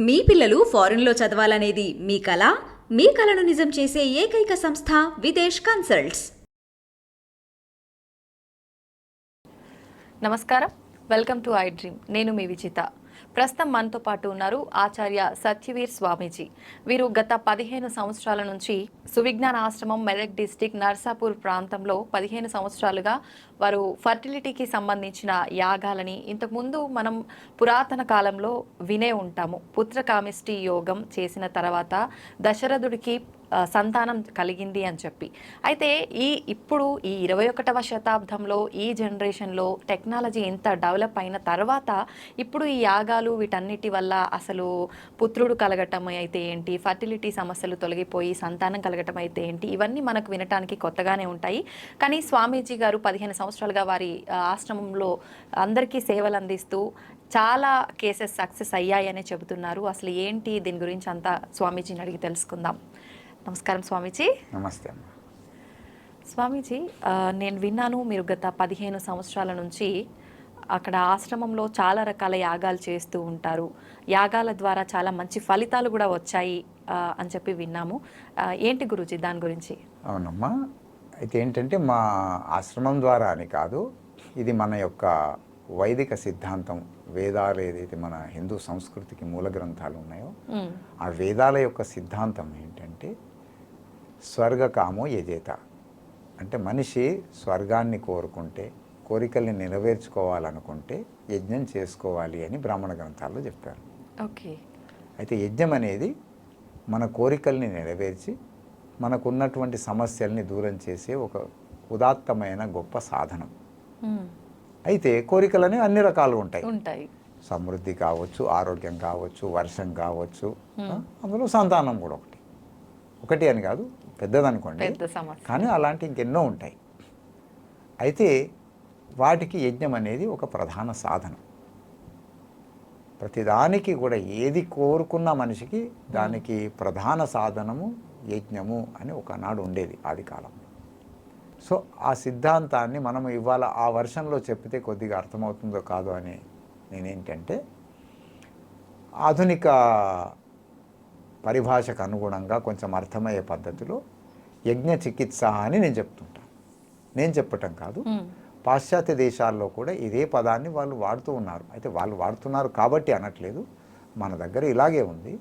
మీ పిల్లలు ఫారెన్లో చదవాలనేది మీ కల? మీ కలను నిజం చేసే ఏకైక సంస్థ విదేశ్ కన్సల్ట్స్. నమస్కారం, వెల్కమ్ టు ఐ డ్రీమ్. నేను మీ విజిత. ప్రస్తుతం మనతో పాటు ఉన్నారు ఆచార్య సత్యవీర్ స్వామీజీ. వీరు గత 15 సంవత్సరాల నుంచి సువిజ్ఞాన ఆశ్రమం మెదక్ డిస్టిక్ నర్సాపూర్ ప్రాంతంలో 15 సంవత్సరాలుగా వారు ఫర్టిలిటీకి సంబంధించిన యాగాలని ఇంతకుముందు మనం పురాతన కాలంలో వినే ఉంటాము. పుత్రకామిష్టి యోగం చేసిన తర్వాత దశరథుడికి సంతానం కలిగింది అని చెప్పి. అయితే ఇప్పుడు ఈ 21వ శతాబ్దంలో ఈ జనరేషన్లో టెక్నాలజీ ఎంత డెవలప్ అయిన తర్వాత ఇప్పుడు ఈ యాగాలు వీటన్నిటి వల్ల అసలు పుత్రుడు కలగటం అయితే ఏంటి, ఫర్టిలిటీ సమస్యలు తొలగిపోయి సంతానం కలగటం అయితే ఏంటి, ఇవన్నీ మనకు వినటానికి కొత్తగానే ఉంటాయి. కానీ స్వామీజీ గారు 15 సంవత్సరాలుగా వారి ఆశ్రమంలో అందరికీ సేవలు అందిస్తూ చాలా కేసెస్ సక్సెస్ అయ్యాయనే చెబుతున్నారు. అసలు ఏంటి దీని గురించి అంతా స్వామీజీని అడిగి తెలుసుకుందాం. నమస్కారం స్వామీజీ. నమస్తే స్వామీజీ, నేను విన్నాను మీరు గత 15 సంవత్సరాల నుంచి అక్కడ ఆశ్రమంలో చాలా రకాల యాగాలు చేస్తూ ఉంటారు. యాగాల ద్వారా చాలా మంచి ఫలితాలు కూడా వచ్చాయి అని చెప్పి విన్నాము. ఏంటి గురూజీ దాని గురించి? అవునమ్మా, అయితే ఏంటంటే మా ఆశ్రమం ద్వారా అని కాదు, ఇది మన యొక్క వైదిక సిద్ధాంతం. వేదాలు ఏదైతే మన హిందూ సంస్కృతికి మూల గ్రంథాలు ఉన్నాయో ఆ వేదాల యొక్క సిద్ధాంతం ఏంటంటే స్వర్గకామో యజేత. అంటే మనిషి స్వర్గాన్ని కోరుకుంటే, కోరికల్ని నెరవేర్చుకోవాలనుకుంటే యజ్ఞం చేసుకోవాలి అని బ్రాహ్మణ గ్రంథాల్లో చెప్పారు. ఓకే. అయితే యజ్ఞం అనేది మన కోరికల్ని నెరవేర్చి మనకున్నటువంటి సమస్యల్ని దూరం చేసే ఒక ఉదాత్తమైన గొప్ప సాధనం. అయితే కోరికలని అన్ని రకాలు ఉంటాయి. సమృద్ధి కావచ్చు, ఆరోగ్యం కావచ్చు, వర్షం కావచ్చు, అందులో సంతానం కూడా ఒకటి అని కాదు, పెద్దదనుకోండి, కానీ అలాంటి ఇంకెన్నో ఉంటాయి. అయితే వాటికి యజ్ఞం అనేది ఒక ప్రధాన సాధనం. ప్రతిదానికి కూడా ఏది కోరుకున్న మనిషికి దానికి ప్రధాన సాధనము యజ్ఞము అని ఒకనాడు ఉండేది ఆది కాలంలో. సో ఆ సిద్ధాంతాన్ని మనం ఇవాళ ఆ వర్షన్లో చెప్తే కొద్దిగా అర్థమవుతుందో కాదో అని నేనేంటంటే ఆధునిక పరిభాషకు అనుగుణంగా కొంచెం అర్థమయ్యే పద్ధతిలో యజ్ఞ చికిత్స అని నేను చెప్తుంటాను. నేను చెప్పటం కాదు, పాశ్చాత్య దేశాల్లో కూడా ఇదే పదాన్ని వాళ్ళు వాడుతూ ఉన్నారు. అయితే వాళ్ళు వాడుతున్నారు కాబట్టి అనట్లేదు, మన దగ్గర ఇలాగే ఉంది,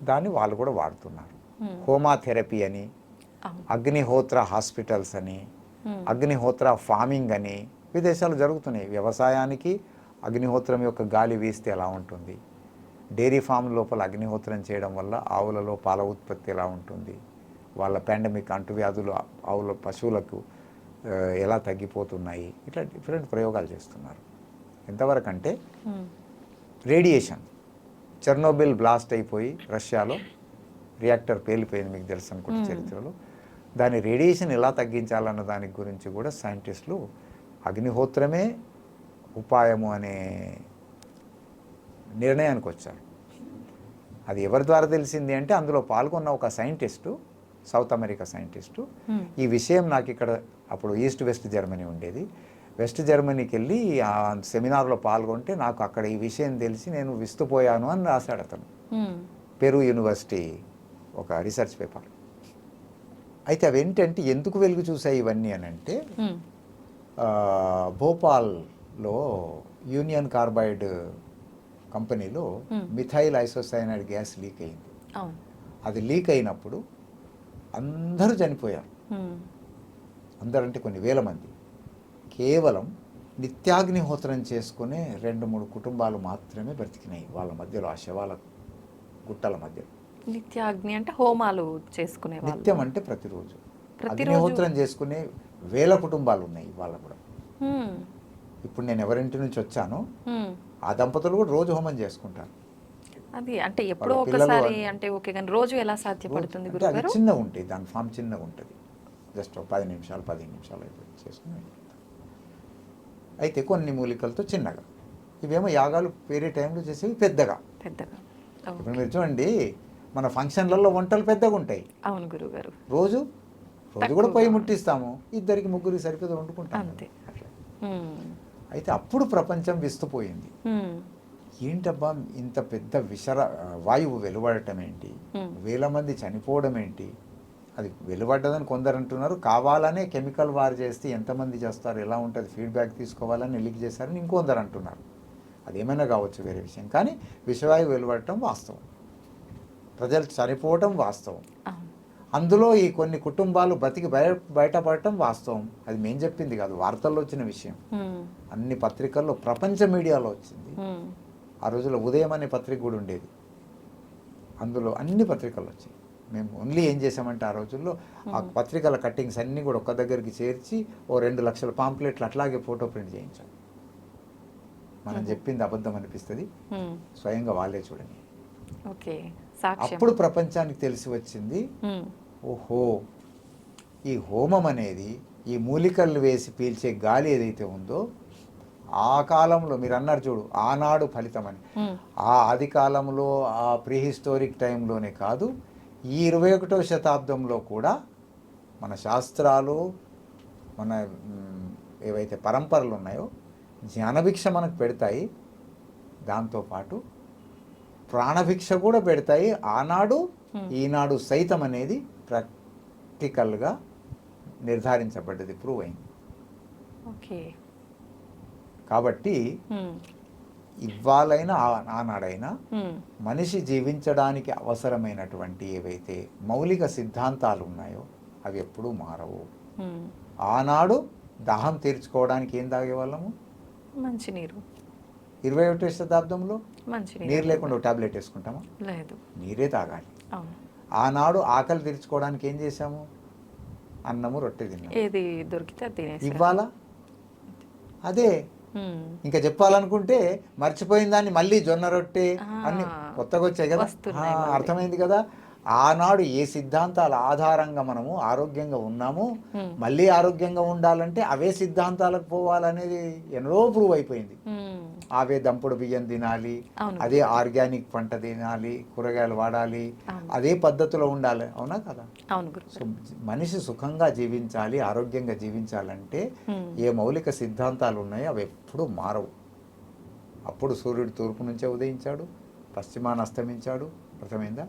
దాన్ని వాళ్ళు కూడా వాడుతున్నారు. హోమాథెరపీ అని, అగ్నిహోత్ర హాస్పిటల్స్ అని, అగ్నిహోత్ర ఫార్మింగ్ అని విదేశాలు జరుగుతున్నాయి. వ్యవసాయానికి అగ్నిహోత్రం యొక్క గాలి వీస్తే ఎలా ఉంటుంది, డైరీ ఫామ్ లోపల అగ్నిహోత్రం చేయడం వల్ల ఆవులలో పాల ఉత్పత్తి ఎలా ఉంటుంది, వాళ్ళ పాండమిక్ అంటువ్యాధులు ఆవుల పశువులకు ఎలా తగ్గిపోతున్నాయి, ఇట్లా డిఫరెంట్ ప్రయోగాలు చేస్తున్నారు. ఎంతవరకు అంటే రేడియేషన్, చెర్నోబిల్ బ్లాస్ట్ అయిపోయి రష్యాలో రియాక్టర్ పేలిపోయింది, మీకు తెలుసు అనుకుంటే చరిత్రలో. దాని రేడియేషన్ ఎలా తగ్గించాలన్న దాని గురించి కూడా సైంటిస్టులు అగ్నిహోత్రమే ఉపాయము అనే నిర్ణయానికి వచ్చారు. అది ఎవరి ద్వారా తెలిసింది అంటే అందులో పాల్గొన్న ఒక సైంటిస్టు, సౌత్ అమెరికా సైంటిస్టు, ఈ విషయం నాకు ఇక్కడ అప్పుడు ఈస్ట్ వెస్ట్ జర్మనీ ఉండేది, వెస్ట్ జర్మనీకి వెళ్ళి ఆ సెమినార్లో పాల్గొంటే నాకు అక్కడ ఈ విషయం తెలిసి నేను విస్తుపోయాను అని రాశాడు అతను, పెరు యూనివర్సిటీ ఒక రీసెర్చ్ పేపర్. అయితే అవి ఏంటంటే ఎందుకు వెలుగు చూసాయి ఇవన్నీ అని అంటే భోపాల్లో యూనియన్ కార్బైడ్ కంపెనీలో మిథైల్ ఐసోసైనైడ్ గ్యాస్ లీక్ అయింది. అది లీక్ అయినప్పుడు అందరూ చనిపోయారు. అందరంటే కొన్ని వేల మంది. కేవలం నిత్యాగ్నిహోత్రం చేసుకునే 2-3 కుటుంబాలు మాత్రమే బ్రతికినాయి వాళ్ళ మధ్యలో, ఆ శవాల గుట్టల మధ్యలో. నిత్యాగ్ని అంటే హోమాలు చేసుకునే, నిత్యం అంటే ప్రతిరోజు అగ్నిహోత్రం చేసుకునే వేల కుటుంబాలు ఉన్నాయి ఇవాళ కూడా. ఇప్పుడు నేను ఎవరింటి నుంచి వచ్చానో ఆ దంపతులు కూడా రోజు హోమం చేసుకుంటారు. అది అంటే ఎప్పుడో ఒకసారి అంటే ఓకే, కానీ రోజు ఎలా సాధ్యపడుతుంది గురుగారు? అది చిన్నగా ఉంటుంది, దాని ఫామ్ చిన్నగా ఉంటుంది, జస్ట్ 10 నిమిషాలు 15 నిమిషాలు అయిపోయి చేసుకుని. అయితే కొన్ని మూలికలతో చిన్నగా, ఇవేమో యాగాలు వేరే టైంలో చేసేవి పెద్దగా. ఇప్పుడు మీరు చూడండి, మన ఫంక్షన్లలో వంటలు పెద్దగా ఉంటాయి. అవును గురుగారు. రోజు కూడా పొయ్యి ముట్టిస్తాము, 2-3 సరిపోతే వండుకుంటాం. అయితే అప్పుడు ప్రపంచం విస్తుపోయింది. ఏంటబ్బా ఇంత పెద్ద వాయువు వెలువడటం ఏంటి, వేల మంది చనిపోవడం ఏంటి, అది వెలువడ్డదని కొందరు అంటున్నారు, కావాలనే కెమికల్ వార్ చేస్తే ఎంతమంది చేస్తారు, ఎలా ఉంటుంది ఫీడ్బ్యాక్ తీసుకోవాలని లీక్ చేశారని ఇంకొందరు అంటున్నారు. అదేమైనా కావచ్చు, వేరే విషయం. కానీ విషవాయువు వెలువడటం వాస్తవం, ప్రజలు చనిపోవటం వాస్తవం, అందులో ఈ కొన్ని కుటుంబాలు బతికి బయటపడటం వాస్తవం. అది మేం చెప్పింది కాదు, వార్తల్లో వచ్చిన విషయం, అన్ని పత్రికల్లో, ప్రపంచ మీడియాలో వచ్చింది. ఆ రోజుల్లో ఉదయం అనే పత్రిక కూడా ఉండేది, అందులో అన్ని పత్రికలు వచ్చాయి. మేము ఓన్లీ ఏం చేసామంటే ఆ రోజుల్లో ఆ పత్రికల కట్టింగ్స్ అన్నీ కూడా ఒక్క దగ్గరికి చేర్చి 2 లక్షల పాంప్లెట్లు అట్లాగే ఫోటో ప్రింట్ చేయించాం. మనం చెప్పింది అబద్ధం అనిపిస్తుంది, స్వయంగా వాళ్ళే చూడండి. అప్పుడు ప్రపంచానికి తెలిసి వచ్చింది, ఓహో ఈ హోమం అనేది, ఈ మూలికలు వేసి పీల్చే గాలి ఏదైతే ఉందో, ఆ కాలంలో మీరు అన్నారు చూడు, ఆనాడు ఫలితం అని, ఆ ఆది కాలంలో, ఆ ప్రీహిస్టోరిక్ టైంలోనే కాదు, ఈ 21వ శతాబ్దంలో కూడా మన శాస్త్రాలు, మన ఏవైతే పరంపరలు ఉన్నాయో జ్ఞానభిక్ష మనకు పెడతాయి, దాంతోపాటు ప్రాణభిక్ష కూడా పెడతాయి. ఆనాడు ఈనాడు సైతం అనేది ప్రాక్టికల్గా నిర్ధారించబడ్డది, ప్రూవ్ అయింది. కాబట్టి ఇవ్వాలైనా ఆనాడైనా మనిషి జీవించడానికి అవసరమైనటువంటి ఏవైతే మౌలిక సిద్ధాంతాలు ఉన్నాయో అవి ఎప్పుడూ మారవు. ఆనాడు దాహం తీర్చుకోవడానికి ఏం తాగేవాళ్ళము? మంచినీరు. 21వ శతాబ్దంలో నీరు లేకుండా టాబ్లెట్ వేసుకుంటామా? లేదు, నీరే తాగాలి. ఆనాడు ఆకలి తీర్చుకోవడానికి ఏం చేసాము? అన్నము రొట్టె తిన్నాము, ఏది దొరికితే తినేసి. ఇవ్వాలా అదే. ఇంకా చెప్పాలనుకుంటే మర్చిపోయిన దాన్ని మళ్ళీ జొన్న రొట్టె అన్ని కొత్తగా వచ్చాయి కదా, అర్థమైంది కదా. ఆనాడు ఏ సిద్ధాంతాల ఆధారంగా మనము ఆరోగ్యంగా ఉన్నాము, మళ్ళీ ఆరోగ్యంగా ఉండాలంటే అవే సిద్ధాంతాలకు పోవాలనేది ఎన్నో ప్రూవ్ అయిపోయింది. అవే దంపుడు బియ్యం తినాలి, అదే ఆర్గానిక్ పంట తినాలి, కూరగాయలు వాడాలి, అదే పద్ధతిలో ఉండాలి. అవునా కదా? సో మనిషి సుఖంగా జీవించాలి, ఆరోగ్యంగా జీవించాలంటే ఏ మౌలిక సిద్ధాంతాలు ఉన్నాయో అవి ఎప్పుడూ మారవు. అప్పుడు సూర్యుడు తూర్పు నుంచే ఉదయించాడు, పశ్చిమాన అస్తమించాడు, అర్థమైందా?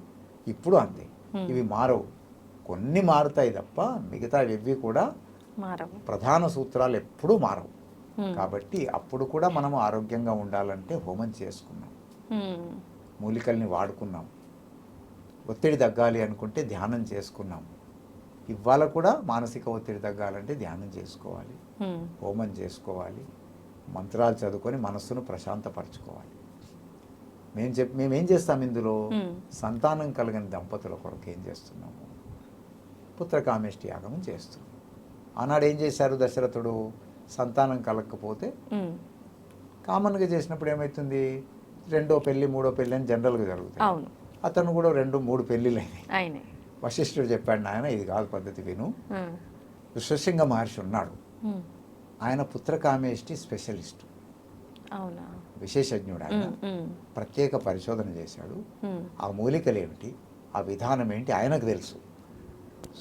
ఇప్పుడు అంతే, ఇవి మారవు. కొన్ని మారుతాయి తప్ప మిగతా ఇవి కూడా మారవు. ప్రధాన సూత్రాలు ఎప్పుడూ మారవు. కాబట్టి అప్పుడు కూడా మనం ఆరోగ్యంగా ఉండాలంటే హోమం చేసుకున్నాం, మూలికల్ని వాడుకున్నాం. ఒత్తిడి తగ్గాలి అనుకుంటే ధ్యానం చేసుకున్నాం. ఇవాళ కూడా మానసిక ఒత్తిడి తగ్గాలంటే ధ్యానం చేసుకోవాలి, హోమం చేసుకోవాలి, మంత్రాలు చదువుకొని మనస్సును ప్రశాంతపరచుకోవాలి. మేమేం చేస్తాం ఇందులో? సంతానం కలిగిన దంపతుల కొరకు ఏం చేస్తున్నాము? పుత్రకామేష్టి యాగం చేస్తున్నాం. ఆనాడు ఏం చేశారు దశరథుడు? సంతానం కలగకపోతే కామన్గా చేసినప్పుడు ఏమవుతుంది? 2వ పెళ్ళి 3వ పెళ్ళి అని జనరల్గా జరుగుతుంది. అతను కూడా 2-3 పెళ్ళిళ్ళు అయినాయి. వశిష్ఠుడు చెప్పాడు, నాయన ఇది కాదు పద్ధతి, విను. ఋషశృంగ మహర్షి ఉన్నాడు, ఆయన పుత్రకామేష్టి స్పెషలిస్ట్, విశేషజ్ఞుడు. ఆయన ప్రత్యేక పరిశోధన చేశాడు. ఆ మూలికలు ఏమిటి, ఆ విధానం ఏంటి ఆయనకు తెలుసు.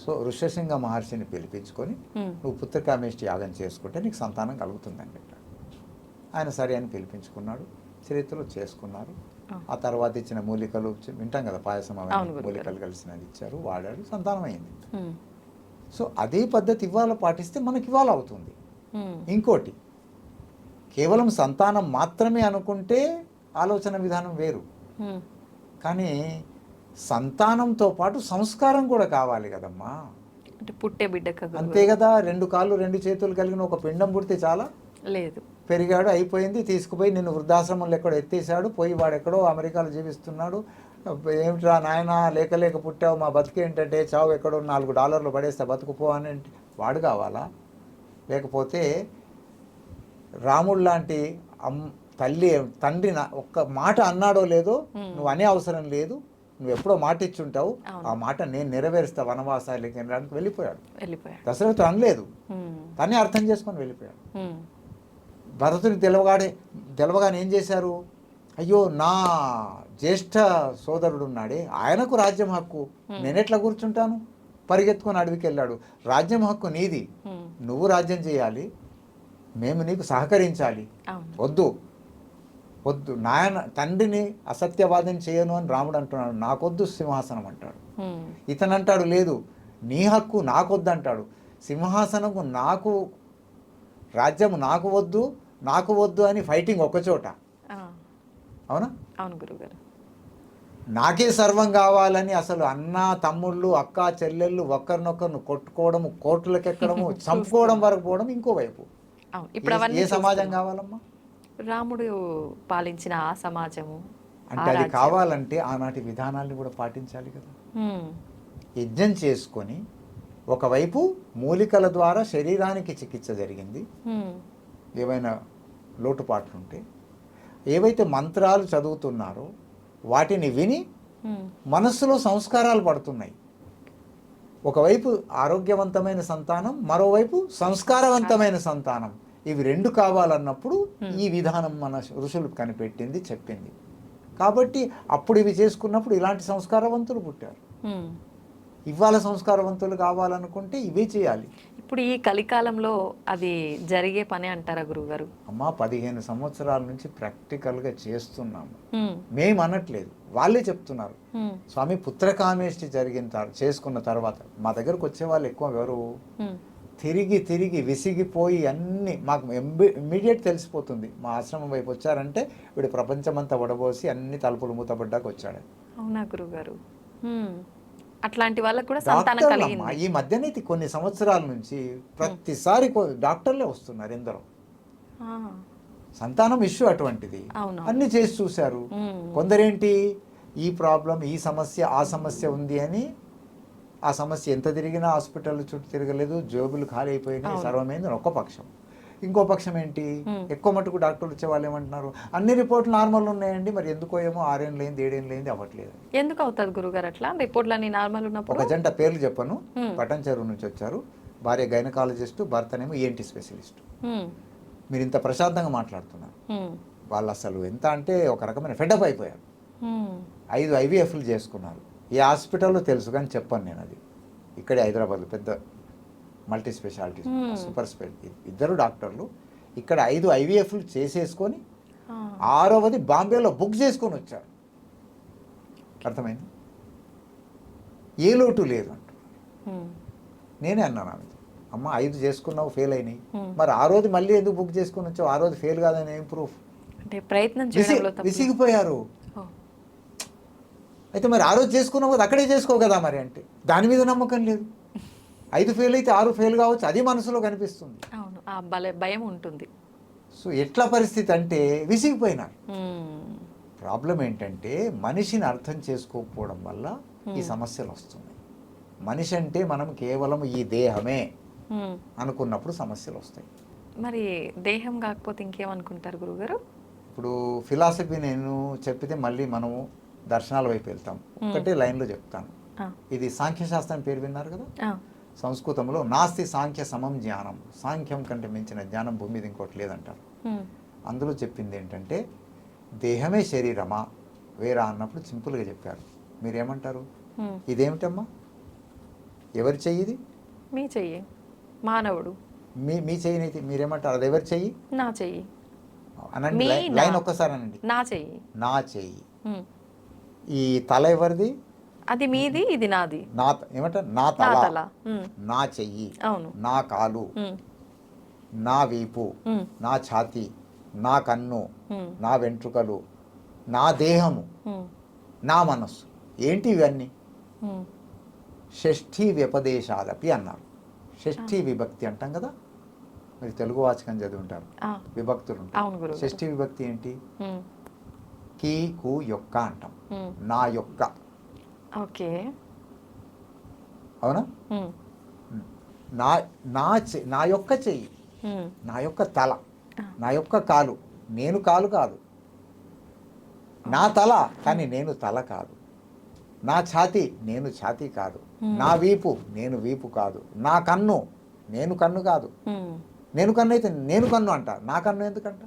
సో ఋషశృంగ మహర్షిని పిలిపించుకొని నువ్వు పుత్రకామేష్టి యాగం చేసుకుంటే నీకు సంతానం కలుగుతుందని చెప్పాడు. ఆయన సరే అని పిలిపించుకున్నాడు, చరిత్రలో చేసుకున్నారు. ఆ తర్వాత ఇచ్చిన మూలికలు వింటాం కదా, పాయసం మూలికలు కలిసినది ఇచ్చారు, వాడాడు, సంతానం అయింది. సో అదే పద్ధతి ఇవాళ పాటిస్తే మనకి ఇవాళ అవుతుంది. ఇంకోటి, కేవలం సంతానం మాత్రమే అనుకుంటే ఆలోచన విధానం వేరు. కానీ సంతానంతో పాటు సంస్కారం కూడా కావాలి కదమ్మా. అంటే పుట్టే బిడ్డ అంతే కదా. 2 కాళ్ళు 2 చేతులు కలిగిన ఒక పిండం పుడితే చాలా లేదు, పెరిగాడు, అయిపోయింది, తీసుకుపోయి నిన్ను వృద్ధాశ్రమంలో ఎక్కడో ఎత్తేసాడు, పోయి వాడు ఎక్కడో అమెరికాలో జీవిస్తున్నాడు. ఏమిట్రా నాయన లేక పుట్టావు, మా బతుకు ఏంటంటే చావు, ఎక్కడో $4 పడేస్తా బతుకుపో అని వాడు కావాలా? లేకపోతే రాముడు లాంటి తండ్రి ఒక్క మాట అన్నాడో లేదో, నువ్వు అనే అవసరం లేదు, నువ్వు ఎప్పుడో మాట ఇచ్చుంటావు, ఆ మాట నేను నెరవేరుస్తా, వనవాసాలకి వెళ్ళిపోయాడు. దశరథుడు అనలేదు, తనే అర్థం చేసుకొని వెళ్ళిపోయాడు. భరతుని తెలవగానే ఏం చేశారు? అయ్యో నా జ్యేష్ఠ సోదరుడు ఉన్నాడే, ఆయనకు రాజ్యం హక్కు, నేనెట్లా కూర్చుంటాను? పరిగెత్తుకొని అడవికి వెళ్ళాడు. రాజ్యం హక్కు నీది, నువ్వు రాజ్యం చేయాలి, మేము నీకు సహకరించాలి. వద్దు, వద్దు నాయన తండ్రిని అసత్యవాదం చేయను అని రాముడు అంటున్నాడు, నాకొద్దు సింహాసనం అంటాడు. ఇతను అంటాడు లేదు నీ హక్కు నాకొద్దు అంటాడు. సింహాసనము నాకు, రాజ్యము నాకు వద్దు అని ఫైటింగ్ ఒకచోట. అవునా? అవును గురుగారు. నాకే సర్వం కావాలని అసలు అన్న తమ్ముళ్ళు అక్క చెల్లెళ్ళు ఒకరినొకరిని కొట్టుకోవడము, కోర్టులకు ఎక్కడము, చంపుకోవడం వరకు పోవడం ఇంకోవైపు. ఇప్పుడు ఏ సమాజం కావాలమ్మా? రాముడు పాలించిన ఆ సమాజము అంటే అది కావాలంటే ఆనాటి విధానాల్ని కూడా పాటించాలి కదా. యజ్ఞం చేసుకొని ఒకవైపు మూలికల ద్వారా శరీరానికి చికిత్స జరిగింది, ఏవైనా లోటుపాట్లుంటే ఏవైతే మంత్రాలు చదువుతున్నారో వాటిని విని మనస్సులో సంస్కారాలు పడుతున్నాయి. ఒకవైపు ఆరోగ్యవంతమైన సంతానం, మరోవైపు సంస్కారవంతమైన సంతానం, ఇవి రెండు కావాలన్నప్పుడు ఈ విధానం మన ఋషులు కనిపెట్టింది, చెప్పింది. కాబట్టి అప్పుడు ఇవి చేసుకున్నప్పుడు ఇలాంటి సంస్కారవంతులు పుట్టారు. ఇవాళ సంస్కారవంతులు కావాలనుకుంటే ఇవే చేయాలి. ఇప్పుడు ఈ కలికాలంలో అది జరిగే పని అంటారా గురువుగారు? అమ్మా 15 సంవత్సరాల నుంచి ప్రాక్టికల్గా చేస్తున్నాము, మేము అనట్లేదు, వాళ్ళే చెప్తున్నారు. స్వామి పుత్రకామేష్టి చేసుకున్న తర్వాత మా దగ్గరకు వచ్చే వాళ్ళు ఎక్కువ ఎవరు, తిరిగి విసిగిపోయి అన్ని మాకు ఇమ్మీడియట్ తెలిసిపోతుంది. మా ఆశ్రమం వైపు వచ్చారంటే వీడు ప్రపంచమంతా వడబోసి అన్ని తలుపులు మూతపడ్డాక వచ్చాడు. అవునా గురుగారు? అట్లాంటి వాళ్ళకు కూడా సంతానం కలిగింది. ఈ మధ్యనైతే కొన్ని సంవత్సరాల నుంచి ప్రతిసారి డాక్టర్లే వస్తున్నారు ఎందరో. సంతానం ఇష్యూ అటువంటిది, అన్ని చేసి చూశారు. కొందరేంటి ఈ ప్రాబ్లం, ఈ సమస్య, ఆ సమస్య ఉంది అని ఆ సమస్య ఎంత తిరిగినా హాస్పిటల్ చుట్టూ తిరగలేదు, జోబులు ఖాళీ అయిపోయినాయి, సర్వమైంది ఒక పక్షం. ఇంకో పక్షం ఏంటి, ఎక్కువ మటుకు డాక్టర్లు వచ్చే వాళ్ళు ఏమంటున్నారు, అన్ని రిపోర్ట్లు నార్మల్ ఉన్నాయండి, మరి ఎందుకో ఏమో 6 ఏళ్ళు అయింది 7 ఏళ్ళు అయింది అవ్వట్లేదు. ఎందుకు అవుతుంది గురుగారు అట్లా? రిపోర్ట్లు అన్ని నార్మల్ ఉన్నప్పుడు. ఒక జంట పేర్లు చెప్పను, పటన్ చెరువు నుంచి వచ్చారు. భార్య గైనకాలజిస్టు, భర్తనేమో ENT స్పెషలిస్ట్. మీరు ఇంత ప్రశాంతంగా మాట్లాడుతున్నారు, వాళ్ళు అసలు ఎంత అంటే ఒక రకమైన ఫెడప్ అయిపోయారు. 5 IVFలు చేసుకున్నారు. ఈ హాస్పిటల్లో తెలుసు కానీ చెప్పను నేను, అది ఇక్కడే హైదరాబాద్లో పెద్ద మల్టీ స్పెషాలిటీ సూపర్ స్పెషాలిటీ, ఇద్దరు డాక్టర్లు ఇక్కడ 5 IVFలు చేసేసుకొని 6వది బాంబేలో బుక్ చేసుకొని వచ్చారు. అర్థమైంది? ఏ లోటు లేదు అంట. నేనే అన్నాను ఆమె, అమ్మ 5 చేసుకున్నావు ఫెయిల్ అయినాయి, మరి 6వది మళ్ళీ ఎందుకు బుక్ చేసుకొని వచ్చావు, 6వది ఫెయిల్ కాదని ఏం ప్రూఫ్? అంటే ప్రయత్నం విసిగిపోయారు. అయితే మరి 6 చేసుకున్నావు కదా, అక్కడే చేసుకో కదా మరి అంటే దాని మీద నమ్మకం లేదు. 5 ఫెయిల్ అయితే 6 ఫెయిల్ కావచ్చు, అది మనసులో కనిపిస్తుంది. అవును, ఆ భయం ఉంటుంది. సో ఎట్లా పరిస్థితి అంటే విసిగిపోయినారు. ప్రాబ్లం ఏంటంటే మనిషిని అర్థం చేసుకోకపోవడం వల్ల ఈ సమస్యలు వస్తున్నాయి. మనిషి అంటే మనం కేవలం ఈ దేహమే అనుకున్నప్పుడు సమస్యలు వస్తాయి. మరి దేహం కాకపోతే ఇంకేమనుకుంటారు గురుగారు? ఇప్పుడు ఫిలాసఫీ నేను చెప్పితే మళ్ళీ మనము దర్శనాల వైపు వెళ్తాం. ఒకటే లైన్లో చెప్తాను, ఇది సాంఖ్యశాస్త్రం పేరు విన్నారు కదా. సంస్కృతంలో నాస్తి సాంఖ్య సమం జ్ఞానం, సాంఖ్యం కంటే మించిన జ్ఞానం భూమి మీద ఇంకోటి లేదంటారు. అందులో చెప్పింది ఏంటంటే దేహమే శరీరమా వేరా అన్నప్పుడు సింపుల్గా చెప్పారు. మీరేమంటారు? ఇదేమిటమ్మా, ఎవరి చెయ్యి ఇది? మీ చెయ్యి, మానవుడు. మీ చెయ్యినైతే మీరేమంటారు? అది ఎవరి చెయ్యి? నా చెయ్యి అనండి, లైన్ ఒక్కసారి అనండి. నా చెయ్యి. నా చెయ్యి. ఈ తల ఎవరిది? అది మీది, ఇది నాది. నా ఏమంటారు? నా తల, నా చెయ్యి, నా కాలు, నా వీపు, నా ఛాతీ, నా కన్ను, నా వెంట్రుకలు, నా దేహము, నా మనస్సు. ఏంటి ఇవన్నీ? షష్ఠీ వ్యపదేశాలపి అన్నారు. షష్ఠీ విభక్తి అంటాం కదా, మీరు తెలుగు వాచకం చదివి ఉంటారు, విభక్తులు ఉంటారు. షష్ఠీ విభక్తి ఏంటి? కీ కు యొక్క అంటాం, నా యొక్క. ఓకే, అవునా? నా యొక్క చెయ్యి, నా యొక్క తల, నా యొక్క కాలు. నేను కాలు కాదు, నా తల కానీ నేను తల కాదు. నా ఛాతీ, నేను ఛాతీ కాదు. నా వీపు, నేను వీపు కాదు. నా కన్ను, నేను కన్ను కాదు. నేను కన్ను అయితే నేను కన్ను అంట, నా కన్ను ఎందుకంట?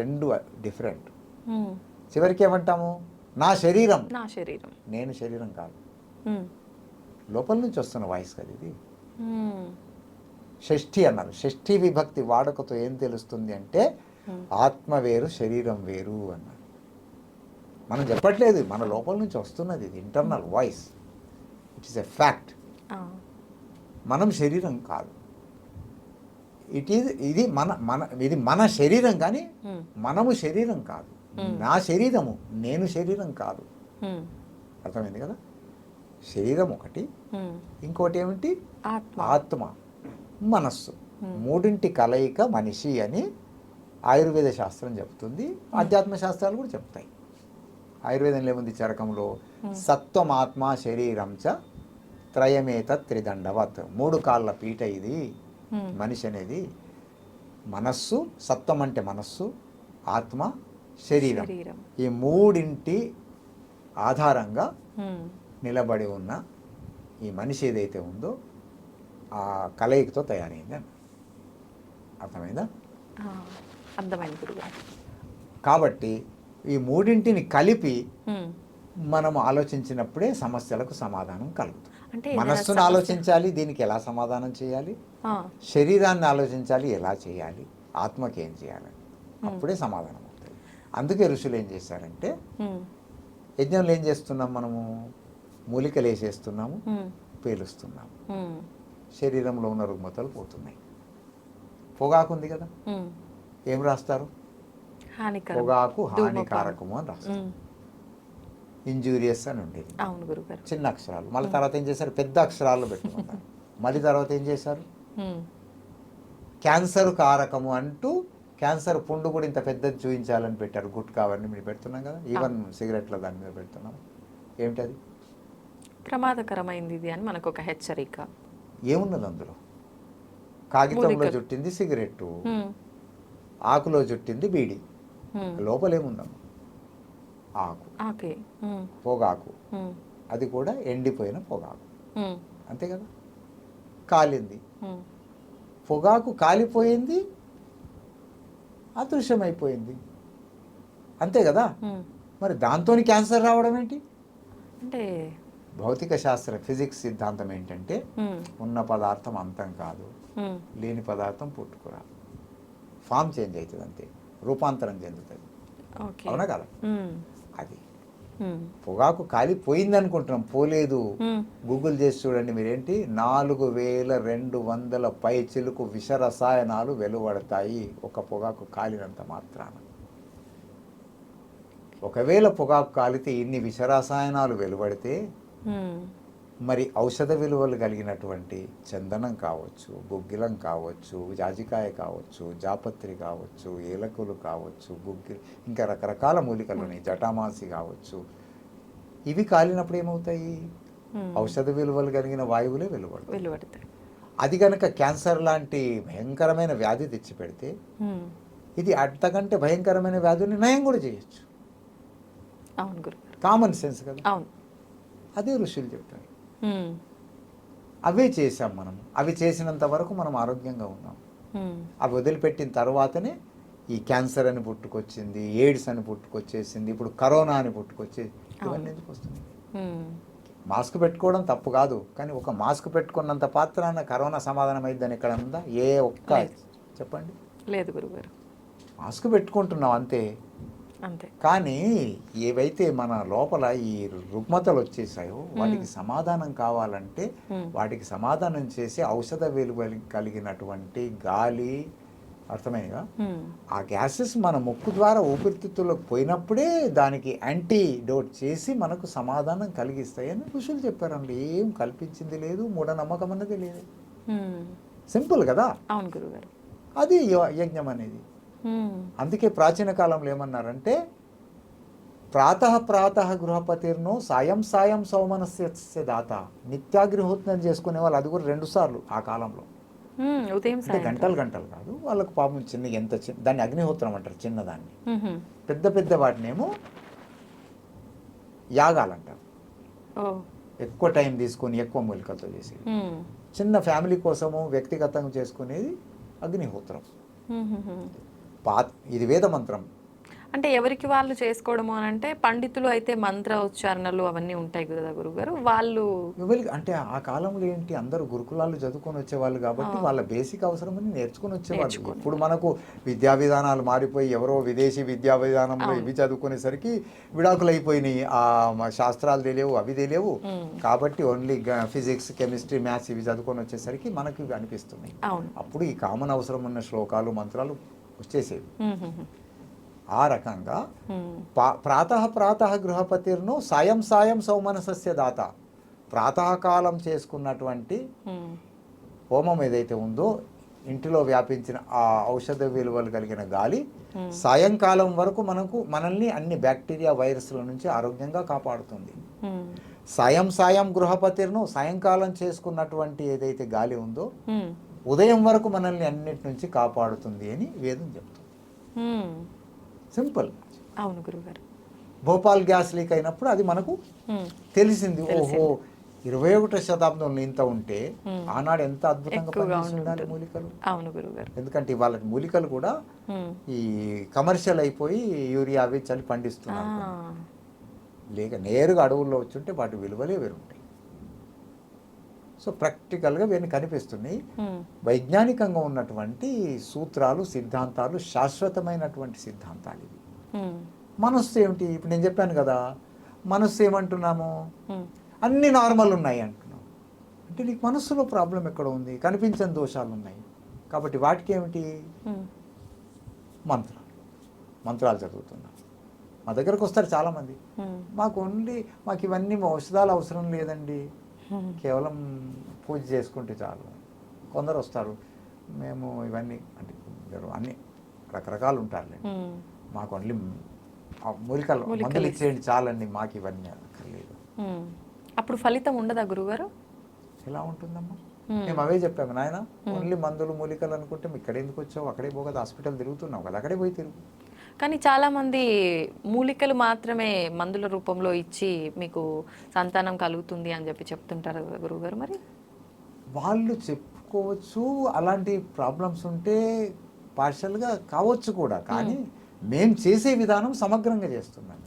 రెండు డిఫరెంట్. చివరికి ఏమంటాము? నా శరీరం, నా శరీరం, నేను శరీరం కాదు. లోపల నుంచి వస్తున్న వాయిస్ కదా ఇది. షష్ఠి అన్నారు. షష్ఠి విభక్తి వాడకతో ఏం తెలుస్తుంది అంటే ఆత్మ వేరు శరీరం వేరు అన్నారు. మనం చెప్పట్లేదు, మన లోపల నుంచి వస్తున్నది, ఇది internal voice, it is a fact. మనం శరీరం కాదు, ఇది మన శరీరం, కానీ మనము శరీరం కాదు. నా శరీరము, నేను శరీరం కాదు. అర్థమైంది కదా? శరీరం ఒకటి, ఇంకోటి ఏమిటి? ఆత్మ, మనస్సు. మూడింటి కలయిక మనిషి అని ఆయుర్వేద శాస్త్రం చెప్తుంది, ఆధ్యాత్మ శాస్త్రాలు కూడా చెప్తాయి. ఆయుర్వేదంలో ఏముంది? చరకంలో సత్వమాత్మ శరీరం చ త్రయమేత త్రిదండవత్. 3 కాళ్ళ పీట ఇది మనిషి అనేది. మనస్సు, సత్వం అంటే మనస్సు, ఆత్మ, శరీరం. ఈ మూడింటి ఆధారంగా నిలబడి ఉన్న ఈ మనిషి ఏదైతే ఉందో ఆ కలయికతో తయారైంది అని. అర్థమైందా? అర్థమైంది గురుగారు. కాబట్టి ఈ మూడింటిని కలిపి మనం ఆలోచించినప్పుడే సమస్యలకు సమాధానం కలుగుతుంది. అంటే మనస్సును ఆలోచించాలి, దీనికి ఎలా సమాధానం చేయాలి, శరీరాన్ని ఆలోచించాలి, ఎలా చేయాలి, ఆత్మకి ఏం చేయాలి, అప్పుడే సమాధానం అవుతుంది. అందుకే ఋషులు ఏం చేశారంటే, యజ్ఞంలో ఏం చేస్తున్నాం మనము? మూలికలు వేసేస్తున్నాము, పేలుస్తున్నాము, శరీరంలో ఉన్న రుగ్మతలు పోతున్నాయి. పొగాకు ఉంది కదా, ఏం రాస్తారు? పొగాకు హానికారకము అని రాస్తారు. ఇంజూరియస్ అని ఉండేది చిన్న అక్షరాలు. మళ్ళీ తర్వాత ఏం చేశారు? పెద్ద అక్షరాలు పెట్టుకున్నారు. మళ్ళీ తర్వాత ఏం చేశారు? క్యాన్సర్ కారకము అంటూ క్యాన్సర్ పుండు కూడా ఇంత పెద్దది చూపించాలని పెట్టారు. గుట్కా అవన్నీ మీరు పెడుతున్నాం కదా, ఈవెన్ సిగరెట్ల దాని మీద పెడుతున్నాం. ఏమిటది? ప్రమాదకరమైంది ఇది అని మనకు ఒక హెచ్చరిక. ఏమున్నది అందులో? కాగితంలో చుట్టింది సిగరెట్టు, ఆకులో చుట్టింది బీడి, లోపలేముందమ్మా? ఆకు, పొగాకు, అది కూడా ఎండిపోయిన పొగాకు, అంతే కదా? కాలింది పొగాకు, కాలిపోయింది, అదృశ్యమైపోయింది, అంతే కదా? మరి దాంతో క్యాన్సర్ రావడం ఏంటి? అంటే భౌతిక శాస్త్ర ఫిజిక్స్ సిద్ధాంతం ఏంటంటే, ఉన్న పదార్థం అంతం కాదు, లేని పదార్థం పుట్టుకురాదు, ఫామ్ చేంజ్ అవుతుంది, అంతే, రూపాంతరం చెందుతుంది. అవునా కదా? అది పొగాకు కాలిపోయింది అనుకుంటున్నాం, పోలేదు. గూగుల్ చేసి చూడండి మీరేంటి, 4200 పైచిలుకు విష రసాయనాలు వెలువడతాయి ఒక పొగాకు కాలినంత మాత్రాన. ఒకవేళ పొగాకు కాలితే ఇన్ని విష రసాయనాలు వెలువడితే, మరి ఔషధ విలువలు కలిగినటువంటి చందనం కావచ్చు, గుగ్గిలం కావచ్చు, జాజికాయ కావచ్చు, జాపత్రి కావచ్చు, ఏలకులు కావచ్చు, ఇంకా రకరకాల మూలికలు ఉన్నాయి, జటామాసి కావచ్చు, ఇవి కాలినప్పుడు ఏమవుతాయి? ఔషధ విలువలు కలిగిన వాయువులే వెలువడతాయి. అది కనుక క్యాన్సర్ లాంటి భయంకరమైన వ్యాధి తెచ్చిపెడితే, ఇది అంతకంటే భయంకరమైన వ్యాధుల్ని నయం కూడా చేయొచ్చు. అవును గురు, కామన్ సెన్స్ కదా. అవును, అదే ఋషులు చెప్పారు. అవే చేసాం మనం. అవి చేసినంత వరకు మనం ఆరోగ్యంగా ఉన్నాం. అవి వదిలిపెట్టిన తర్వాతనే ఈ క్యాన్సర్ అని పుట్టుకొచ్చింది, ఎయిడ్స్ అని పుట్టుకొచ్చేసింది, ఇప్పుడు కరోనా అని పుట్టుకొచ్చేది. ఇవన్నీ ఎందుకు వస్తుంది? మాస్క్ పెట్టుకోవడం తప్పు కాదు, కానీ ఒక మాస్క్ పెట్టుకున్నంత పాత్రాన కరోనా సమాధానం అయిద్దని ఎక్కడ ఉందా? ఏ ఒక్క చెప్పండి. లేదు గురుగారు, మాస్క్ పెట్టుకుంటున్నాం అంతే. కానీ ఏవైతే మన లోపల ఈ రుగ్మతలు వచ్చేసాయో వాటికి సమాధానం కావాలంటే, వాటికి సమాధానం చేసి ఔషధ విలువ కలిగినటువంటి గాలి, అర్థమైనగా, ఆ గ్యాసెస్ మన ముక్కు ద్వారా ఊపిరితిత్తుల్లోకి పోయినప్పుడే దానికి యాంటీడోట్ చేసి మనకు సమాధానం కలిగిస్తాయని ఋషులు చెప్పారండి. ఏం కల్పించింది లేదు, మూఢనమ్మకం అన్నది లేదు. సింపుల్ కదా. అవును గురుగారు, అది యజ్ఞం అనేది. అందుకే ప్రాచీన కాలంలో ఏమన్నారంటే, ప్రాతః గృహపతిర్నో సాయం సౌమనస్య దాత. నిత్యాగ్నిహోత్రం చేసుకునే వాళ్ళు, అది కూడా 2 సార్లు ఆ కాలంలో. అంటే గంటలు కాదు, వాళ్ళకు పాపం ఎంత చిన్న దాన్ని అగ్నిహోత్రం అంటారు, చిన్నదాన్ని. పెద్ద వాటినేమో యాగాలంటారు, ఎక్కువ టైం తీసుకొని ఎక్కువ మూలికలతో చేసేది. చిన్న ఫ్యామిలీ కోసము వ్యక్తిగతంగా చేసుకునేది అగ్నిహోత్రం. ఇది వేద మంత్రం. అంటే ఎవరికి వాళ్ళు చేసుకోవడము అని అంటే పండితులు అయితే మంత్ర ఉచ్చారణలు అవన్నీ ఉంటాయి కదా గురుగారు, వాళ్ళు ఎవరికి అంటే ఆ కాలంలో ఏంటి అందరూ గురుకులాలు చదువుకొని వచ్చేవాళ్ళు కాబట్టి వాళ్ళ బేసిక్ అవసరమని నేర్చుకొని వచ్చేవాళ్ళు. ఇప్పుడు మనకు విద్యా విధానాలు మారిపోయి ఎవరో విదేశీ విద్యా విధానంలో ఇవి చదువుకునేసరికి విడాకులు అయిపోయినాయి. శాస్త్రాలు తెలియవు, అవి తెలియవు. కాబట్టి ఓన్లీ ఫిజిక్స్, కెమిస్ట్రీ, మ్యాథ్స్ ఇవి చదువుకొని వచ్చేసరికి మనకు ఇవి అనిపిస్తున్నాయి. అప్పుడు ఈ కామన్ అవసరం ఉన్న శ్లోకాలు మంత్రాలు వచ్చేసేవి. ఆ రకంగా ప్రాతః గృహపతిర్ను సాయం సాయం సౌమనసస్య దాత. ప్రాతకాలం చేసుకున్నటువంటి హోమం ఏదైతే ఉందో ఇంటిలో వ్యాపించిన ఆ ఔషధ విలువలు కలిగిన గాలి సాయంకాలం వరకు మనల్ని అన్ని బ్యాక్టీరియా వైరస్ల నుంచి ఆరోగ్యంగా కాపాడుతుంది. సాయం గృహపతిర్ను సాయంకాలం చేసుకున్నటువంటి ఏదైతే గాలి ఉందో ఉదయం వరకు మనల్ని అన్నిటి నుంచి కాపాడుతుంది అని వేదం చెప్తుంది. సింపుల్. అవును గురుగారు. భోపాల్ గ్యాస్ లీక్ అయినప్పుడు అది మనకు తెలిసింది. ఓహో 21వ శతాబ్దంలో ఇంత ఉంటే ఆనాడు ఎంత అద్భుతంగా పనిచేస్తుండాలి మూలికలు. అవును గురుగారు. ఎందుకంటే ఇవాళ మూలికలు కూడా ఈ కమర్షియల్ అయిపోయి యూరియా అవి చల్లి పండిస్తున్నారు. లేక నేరుగా అడవుల్లో వచ్చుంటే వాటి విలువలే వేరుంటాయి. సో ప్రాక్టికల్గా వీరిని కనిపిస్తున్నాయి. వైజ్ఞానికంగా ఉన్నటువంటి సూత్రాలు, సిద్ధాంతాలు, శాశ్వతమైనటువంటి సిద్ధాంతాలు ఇవి. మనస్సు ఏమిటి? ఇప్పుడు నేను చెప్పాను కదా, మనస్సు ఏమంటున్నాము, అన్ని నార్మల్ ఉన్నాయి అంటున్నాం. అంటే నీకు మనస్సులో ప్రాబ్లం ఎక్కడ ఉంది? కనిపించని దోషాలు ఉన్నాయి. కాబట్టి వాటికి ఏమిటి? మంత్రాలు చదువుతున్నాం. మా దగ్గరకు వస్తారు చాలామంది, మాకు ఇవన్నీ ఔషధాలు అవసరం లేదండి, కేవలం పూజ చేసుకుంటే చాలు. కొందరు వస్తారు, మేము ఇవన్నీ అంటే అన్ని రకరకాలు ఉంటారులే, మాకు ఓన్లీ మూలికలు మందులు ఇచ్చేయండి చాలండి, మాకు ఇవన్నీ అక్కర్లేదు. అప్పుడు ఫలితం ఉండదా గురుగారు? ఎలా ఉంటుందమ్మా? మేము అవే చెప్పాము, నాయన ఓన్లీ మందులు మూలికలు అనుకుంటే ఇక్కడ ఎందుకు వచ్చావు, అక్కడే పోగా హాస్పిటల్ తిరుగుతున్నావు కదా, అక్కడే పోయి తిరుగు. కానీ చాలామంది మూలికలు మాత్రమే మందుల రూపంలో ఇచ్చి మీకు సంతానం కలుగుతుంది అని చెప్పి చెప్తుంటారు కదా గురువుగారు. మరి వాళ్ళు చెప్పుకోవచ్చు, అలాంటి ప్రాబ్లమ్స్ ఉంటే పార్షల్గా కావచ్చు కూడా. కానీ మేము చేసే విధానం సమగ్రంగా చేస్తున్నాం.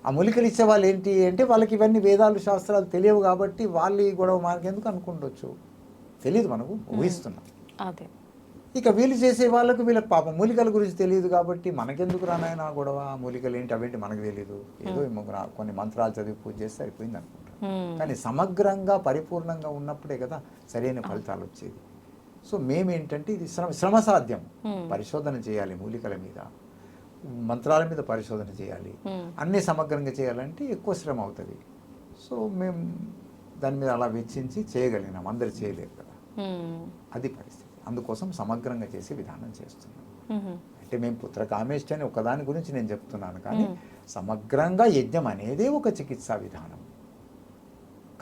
ఆ మూలికలు ఇచ్చే వాళ్ళు ఏంటి అంటే వాళ్ళకి ఇవన్నీ వేదాలు, శాస్త్రాలు తెలియవు కాబట్టి వాళ్ళు ఈ గొడవ మనకెందుకు అనుకుండొచ్చు, తెలియదు, మనకు ఊహిస్తున్నాం. అదే ఇక వీళ్ళు చేసే వాళ్ళకు వీళ్ళకి పాపం మూలికల గురించి తెలియదు కాబట్టి మనకెందుకు రానాయన గొడవ, మూలికలు ఏంటి అవేంటి మనకు తెలియదు, ఏదో కొన్ని మంత్రాలు చదివి పూజ చేస్తే సరిపోయింది అనుకుంటారు. కానీ సమగ్రంగా పరిపూర్ణంగా ఉన్నప్పుడే కదా సరైన ఫలితాలు వచ్చేది. సో మేమేంటంటే ఇది శ్రమ సాధ్యం. పరిశోధన చేయాలి, మూలికల మీద, మంత్రాల మీద పరిశోధన చేయాలి, అన్నీ సమగ్రంగా చేయాలంటే ఎక్కువ శ్రమ అవుతుంది. సో మేము దాని మీద అలా వెచ్చించి చేయగలిగినాం, అందరు చేయలేరు కదా, అది పరిస్థితి. అందుకోసం సమగ్రంగా చేసి విధానం చేస్తున్నాం. అంటే మేము పుత్రకామేష్టి అని ఒకదాని గురించి నేను చెప్తున్నాను, కానీ సమగ్రంగా యజ్ఞం అనేది ఒక చికిత్సా విధానం.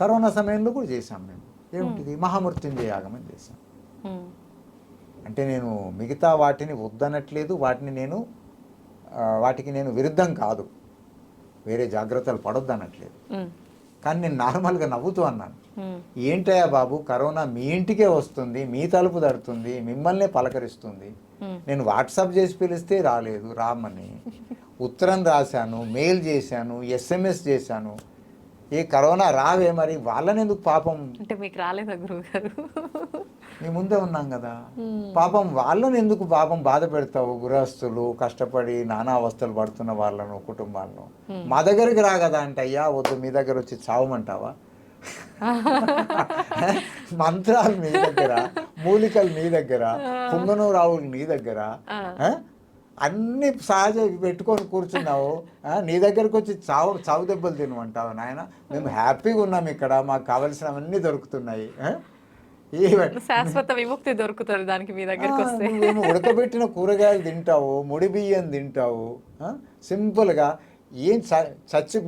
కరోనా సమయంలో కూడా చేశాం మేము. ఏమిటిది? మహామృత్యుంజయ యాగం అని చేశాం. అంటే నేను మిగతా వాటిని వద్దనట్లేదు, వాటికి నేను విరుద్ధం కాదు, వేరే జాగ్రత్తలు పడొద్దు అనట్లేదు. కానీ నేను నార్మల్గా నవ్వుతూ అన్నాను, ఏంటయ్యా బాబు, కరోనా మీ ఇంటికే వస్తుంది, మీ తలుపు తడుతుంది, మిమ్మల్నే పలకరిస్తుంది. నేను వాట్సాప్ చేసి పిలిస్తే రాలేదు, రామని ఉత్తరం రాశాను, మెయిల్ చేశాను, SMS చేశాను. ఈ కరోనా రావే, మరి వాళ్ళని ఎందుకు పాపం, అంటే మీకు రాలేదా గురువు గారు? మీ ముందే ఉన్నాం కదా, పాపం వాళ్ళని ఎందుకు పాపం బాధ పెడతావు? గృహస్థులు కష్టపడి నానా అవస్థలు పడుతున్న వాళ్ళను, కుటుంబాలను మా దగ్గరికి రాగదా అంటే, అయ్యా వద్దు, మీ దగ్గర వచ్చి చావమంటావా? మంత్రాలు మీ దగ్గర, మూలికలు మీ దగ్గర, పుంగను రావులు నీ దగ్గర, అన్ని సహజ పెట్టుకొని కూర్చున్నావు, నీ దగ్గరకు వచ్చి చావు దెబ్బలు తినమంటావు? నాయన మేము హ్యాపీగా ఉన్నాం ఇక్కడ, మాకు కావలసినవన్నీ దొరుకుతున్నాయి, శాశ్వత విముక్తి దొరుకుతుంది దానికి మీ దగ్గరికి వస్తే. మేము ఉడకబెట్టిన కూరగాయలు తింటావు, ముడి బియ్యం తింటావు, సింపుల్గా ఏం చచ్చి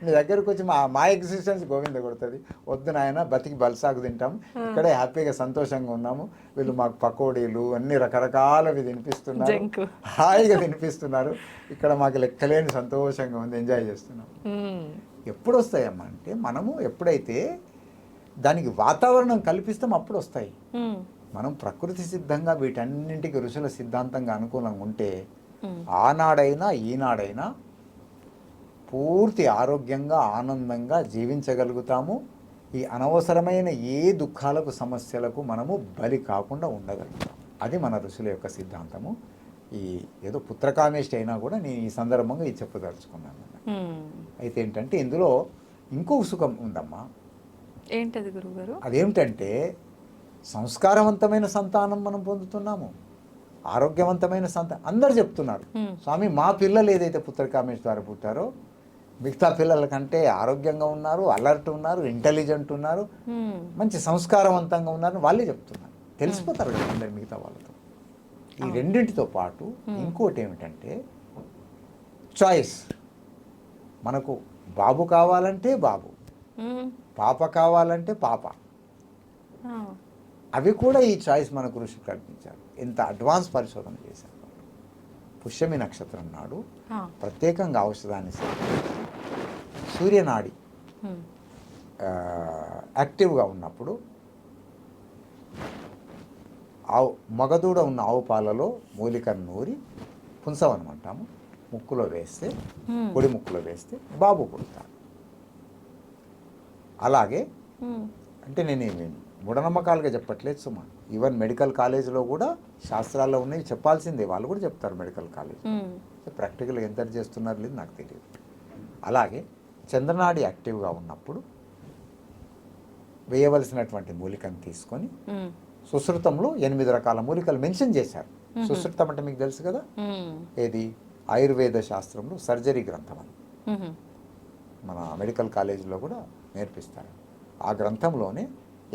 నీ దగ్గరకు వచ్చి మా ఎగ్జిస్టెన్స్ గోవింద కొడుతుంది. వద్దు నాయన, బతికి బల్సాకు తింటాం, ఇక్కడే హ్యాపీగా సంతోషంగా ఉన్నాము, వీళ్ళు మాకు పకోడీలు అన్ని రకరకాలవి తినిపిస్తున్నారు, హాయిగా తినిపిస్తున్నారు, ఇక్కడ మాకు లెక్కలేని సంతోషంగా ఉంది, ఎంజాయ్ చేస్తున్నాం. ఎప్పుడు వస్తాయమ్మా అంటే, మనము ఎప్పుడైతే దానికి వాతావరణం కల్పిస్తాం అప్పుడు వస్తాయి. మనం ప్రకృతి సిద్ధంగా వీటన్నింటికి ఋషుల సిద్ధాంతంగా అనుకూలంగా ఉంటే ఆనాడైనా ఈనాడైనా పూర్తి ఆరోగ్యంగా ఆనందంగా జీవించగలుగుతాము. ఈ అనవసరమైన ఏ దుఃఖాలకు సమస్యలకు మనము బలి కాకుండా ఉండగలుగుతాం. అది మన ఋషుల యొక్క సిద్ధాంతము. ఈ ఏదో పుత్రకామేష్టి అయినా కూడా నేను ఈ సందర్భంగా ఇది చెప్పదలుచుకున్నాను. అయితే ఏంటంటే ఇందులో ఇంకో సుఖం ఉందమ్మా. ఏంటది గురుగారు? అదేమిటంటే సంస్కారవంతమైన సంతానం మనం పొందుతున్నాము, ఆరోగ్యవంతమైన సంతానం. అందరు చెప్తున్నారు, స్వామి మా పిల్లలు ఏదైతే పుత్రకామేష్ ద్వారా పుట్టారో మిగతా పిల్లల కంటే ఆరోగ్యంగా ఉన్నారు, అలర్ట్ ఉన్నారు, ఇంటెలిజెంట్ ఉన్నారు, మంచి సంస్కారవంతంగా ఉన్నారు వాళ్ళే చెప్తున్నారు. తెలిసిపోతారు కదా అందరు మిగతా వాళ్ళతో. ఈ రెండింటితో పాటు ఇంకోటి ఏమిటంటే చాయిస్. మనకు బాబు కావాలంటే బాబు, పాప కావాలంటే పాప. అవి కూడా ఈ చాయిస్ మనకు ఋషి కల్పించారు. ఎంత అడ్వాన్స్ పరిశోధన చేశారు. పుష్యమి నక్షత్రం నాడు ప్రత్యేకంగా ఔషధాన్ని సూర్యనాడి యాక్టివ్గా ఉన్నప్పుడు మగదూడ ఉన్న ఆవు పాలలో మూలికను నూరి పుంసవనం అంటాము, ముక్కులో వేస్తే, పొడి ముక్కులో వేస్తే బాబు పుడతాడు. అలాగే అంటే నేను మూఢనమ్మకాలుగా చెప్పట్లేదు సుమా. ఈవెన్ మెడికల్ కాలేజీలో కూడా శాస్త్రాల్లో ఉన్నవి చెప్పాల్సిందే, వాళ్ళు కూడా చెప్తారు మెడికల్ కాలేజ్. ప్రాక్టికల్గా ఎంత చేస్తున్నారు లేదు నాకు తెలియదు. అలాగే చంద్రనాడి యాక్టివ్గా ఉన్నప్పుడు వేయవలసినటువంటి మూలికను తీసుకొని సుశ్రుతంలో 8 రకాల మూలికలు మెన్షన్ చేశారు. సుశ్రుతం అంటే మీకు తెలుసు కదా, ఏది ఆయుర్వేద శాస్త్రంలో సర్జరీ గ్రంథం అని మన మెడికల్ కాలేజీలో కూడా నేర్పిస్తారు. ఆ గ్రంథంలోనే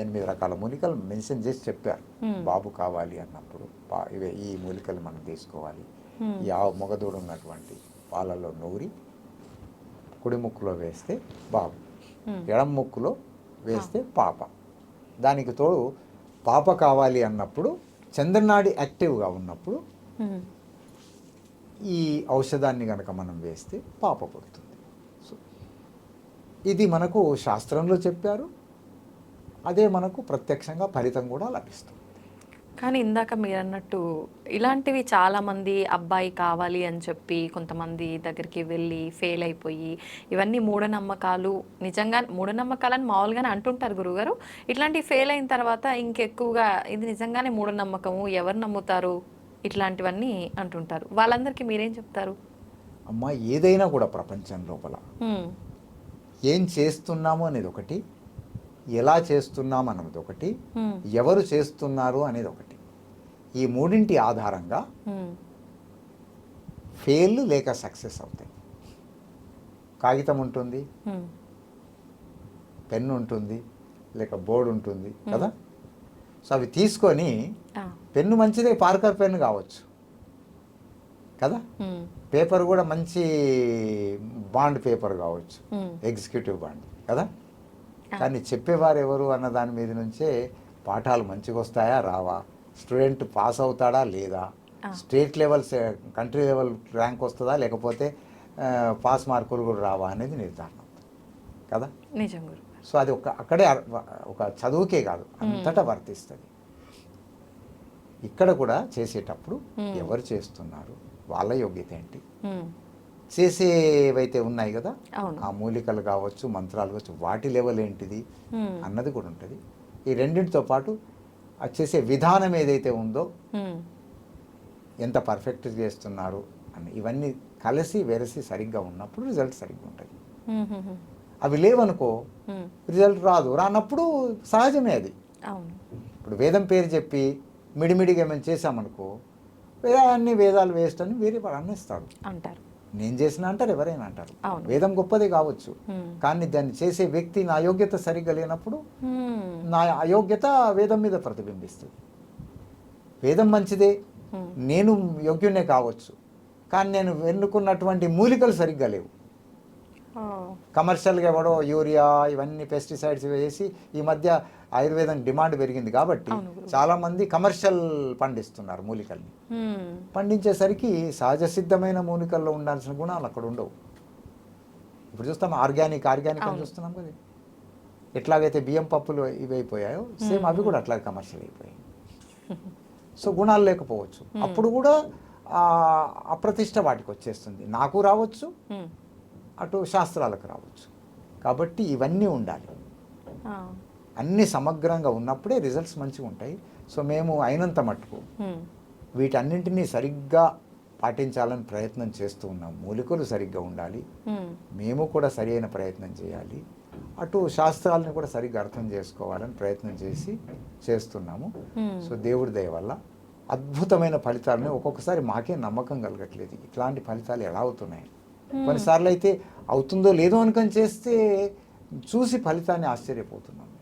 8 రకాల మూలికలు మెన్షన్ చేసి చెప్పారు. బాబు కావాలి అన్నప్పుడు ఇవే ఈ మూలికలు మనం తీసుకోవాలి. ఈ మొగదూడ ఉన్నటువంటి పాలలో నూరి కుడి ముక్కులో వేస్తే బాబు, ఎడం ముక్కులో వేస్తే పాప. దానికి తోడు పాప కావాలి అన్నప్పుడు చంద్రనాడి యాక్టివ్గా ఉన్నప్పుడు ఈ ఔషధాన్ని కనుక మనం వేస్తే పాప పుడుతుంది. సో ఇది మనకు శాస్త్రంలో చెప్పారు, అదే మనకు ప్రత్యక్షంగా ఫలితం కూడా లభిస్తుంది. కానీ ఇందాక మీరు అన్నట్టు ఇలాంటివి చాలామంది అబ్బాయి కావాలి అని చెప్పి కొంతమంది దగ్గరికి వెళ్ళి ఫెయిల్ అయిపోయి, ఇవన్నీ మూఢనమ్మకాలు. నిజంగా మూఢనమ్మకాలని మామూలుగానే అంటుంటారు గురుగారు. ఇట్లాంటివి ఫెయిల్ అయిన తర్వాత ఇంకెక్కువగా ఇది నిజంగానే మూఢనమ్మకము, ఎవరు నమ్ముతారు, ఇట్లాంటివన్నీ అంటుంటారు. వాళ్ళందరికీ మీరేం చెప్తారు? అమ్మా, ఏదైనా కూడా ప్రపంచం లోపల ఏం చేస్తున్నాము అనేది ఒకటి, ఎలా చేస్తున్నాం అన్నది ఒకటి, ఎవరు చేస్తున్నారు అనేది ఒకటి. ఈ మూడింటి ఆధారంగా ఫెయిల్ లేక సక్సెస్ అవుతాయి. కాగితం ఉంటుంది, పెన్ను ఉంటుంది, లేక బోర్డు ఉంటుంది కదా. సో అవి తీసుకొని, పెన్ను మంచిదే, పార్కర్ పెన్ను కావచ్చు కదా, పేపర్ కూడా మంచి బాండ్ పేపర్ కావచ్చు, ఎగ్జిక్యూటివ్ బాండ్ కదా. కానీ చెప్పేవారు ఎవరు అన్న దాని మీద నుంచే పాఠాలు మంచిగా వస్తాయా రావా, స్టూడెంట్ పాస్ అవుతాడా లేదా, state level country level rank వస్తుందా లేకపోతే పాస్ మార్కులు కూడా రావా అనేది నిర్ధారణ కదా. సో అది అక్కడే ఒక చదువుకే కాదు, అంతటా వర్తిస్తుంది. ఇక్కడ కూడా చేసేటప్పుడు ఎవరు చేస్తున్నారు, వాళ్ళ యోగ్యత ఏంటి, చేసేవైతే ఉన్నాయి కదా ఆ మూలికలు కావచ్చు, మంత్రాలు కావచ్చు, వాటి లెవెల్ ఏంటిది అన్నది కూడా ఉంటుంది. ఈ రెండింటితో పాటు అది చేసే విధానం ఏదైతే ఉందో, ఎంత పర్ఫెక్ట్ చేస్తున్నారు అని, ఇవన్నీ కలిసి వెరసి సరిగ్గా ఉన్నప్పుడు రిజల్ట్ సరిగ్గా ఉంటుంది. అవి లేవనుకో రిజల్ట్ రానప్పుడు సహజమే అది. ఇప్పుడు వేదం పేరు చెప్పి మిడిమిడిగా మేము చేసామనుకో, అన్ని వేదాలు వేస్ట్ అని వేరే వాడు అన్నేస్తాడు అంటారు. నేను చేసిన అంటారు, ఎవరైనా అంటారు. వేదం గొప్పదే కావచ్చు, కానీ దాన్ని చేసే వ్యక్తి నా యోగ్యత సరిగ్గా లేనప్పుడు నా అయోగ్యత వేదం మీద ప్రతిబింబిస్తుంది. వేదం మంచిదే, నేను యోగ్యునే కావచ్చు, కానీ నేను ఎన్నుకున్నటువంటి మూలికలు సరిగ్గా లేవు. కమర్షియల్గా ఎవడో యూరియా ఇవన్నీ పెస్టిసైడ్స్ వేసి, ఈ మధ్య ఆయుర్వేదం డిమాండ్ పెరిగింది కాబట్టి చాలామంది కమర్షియల్ పండిస్తున్నారు మూలికల్ని. పండించేసరికి సహజ సిద్ధమైన మూలికల్లో ఉండాల్సిన గుణాలు అక్కడ ఉండవు. ఇప్పుడు చూస్తాం ఆర్గానిక్ అని చూస్తున్నాం కదా. ఎట్లాగైతే బియ్యం పప్పులు ఇవి అయిపోయాయో సేమ్ అవి కూడా అట్లాగే కమర్షియల్ అయిపోయాయి. సో గుణాలు లేకపోవచ్చు. అప్పుడు కూడా అప్రతిష్ట వాటికి వచ్చేస్తుంది. నాకు రావచ్చు, అటు శాస్త్రాలకు రావచ్చు. కాబట్టి ఇవన్నీ ఉండాలి, అన్నీ సమగ్రంగా ఉన్నప్పుడే రిజల్ట్స్ మంచిగా ఉంటాయి. సో మేము అయినంత మట్టుకు వీటన్నింటినీ సరిగ్గా పాటించాలని ప్రయత్నం చేస్తూ ఉన్నాం. మూలికలు సరిగ్గా ఉండాలి, మేము కూడా సరైన ప్రయత్నం చేయాలి, అటు శాస్త్రాలను కూడా సరిగ్గా అర్థం చేసుకోవాలని ప్రయత్నం చేస్తున్నాము. సో దేవుడి దయ వల్ల అద్భుతమైన ఫలితాలను ఒక్కొక్కసారి మాకే నమ్మకం కలగట్లేదు, ఇట్లాంటి ఫలితాలు ఎలా అవుతున్నాయి. కొన్నిసార్లు అయితే అవుతుందో లేదో అనుకొని చేస్తే చూసి ఫలితాన్ని ఆశ్చర్యపోతున్నాము.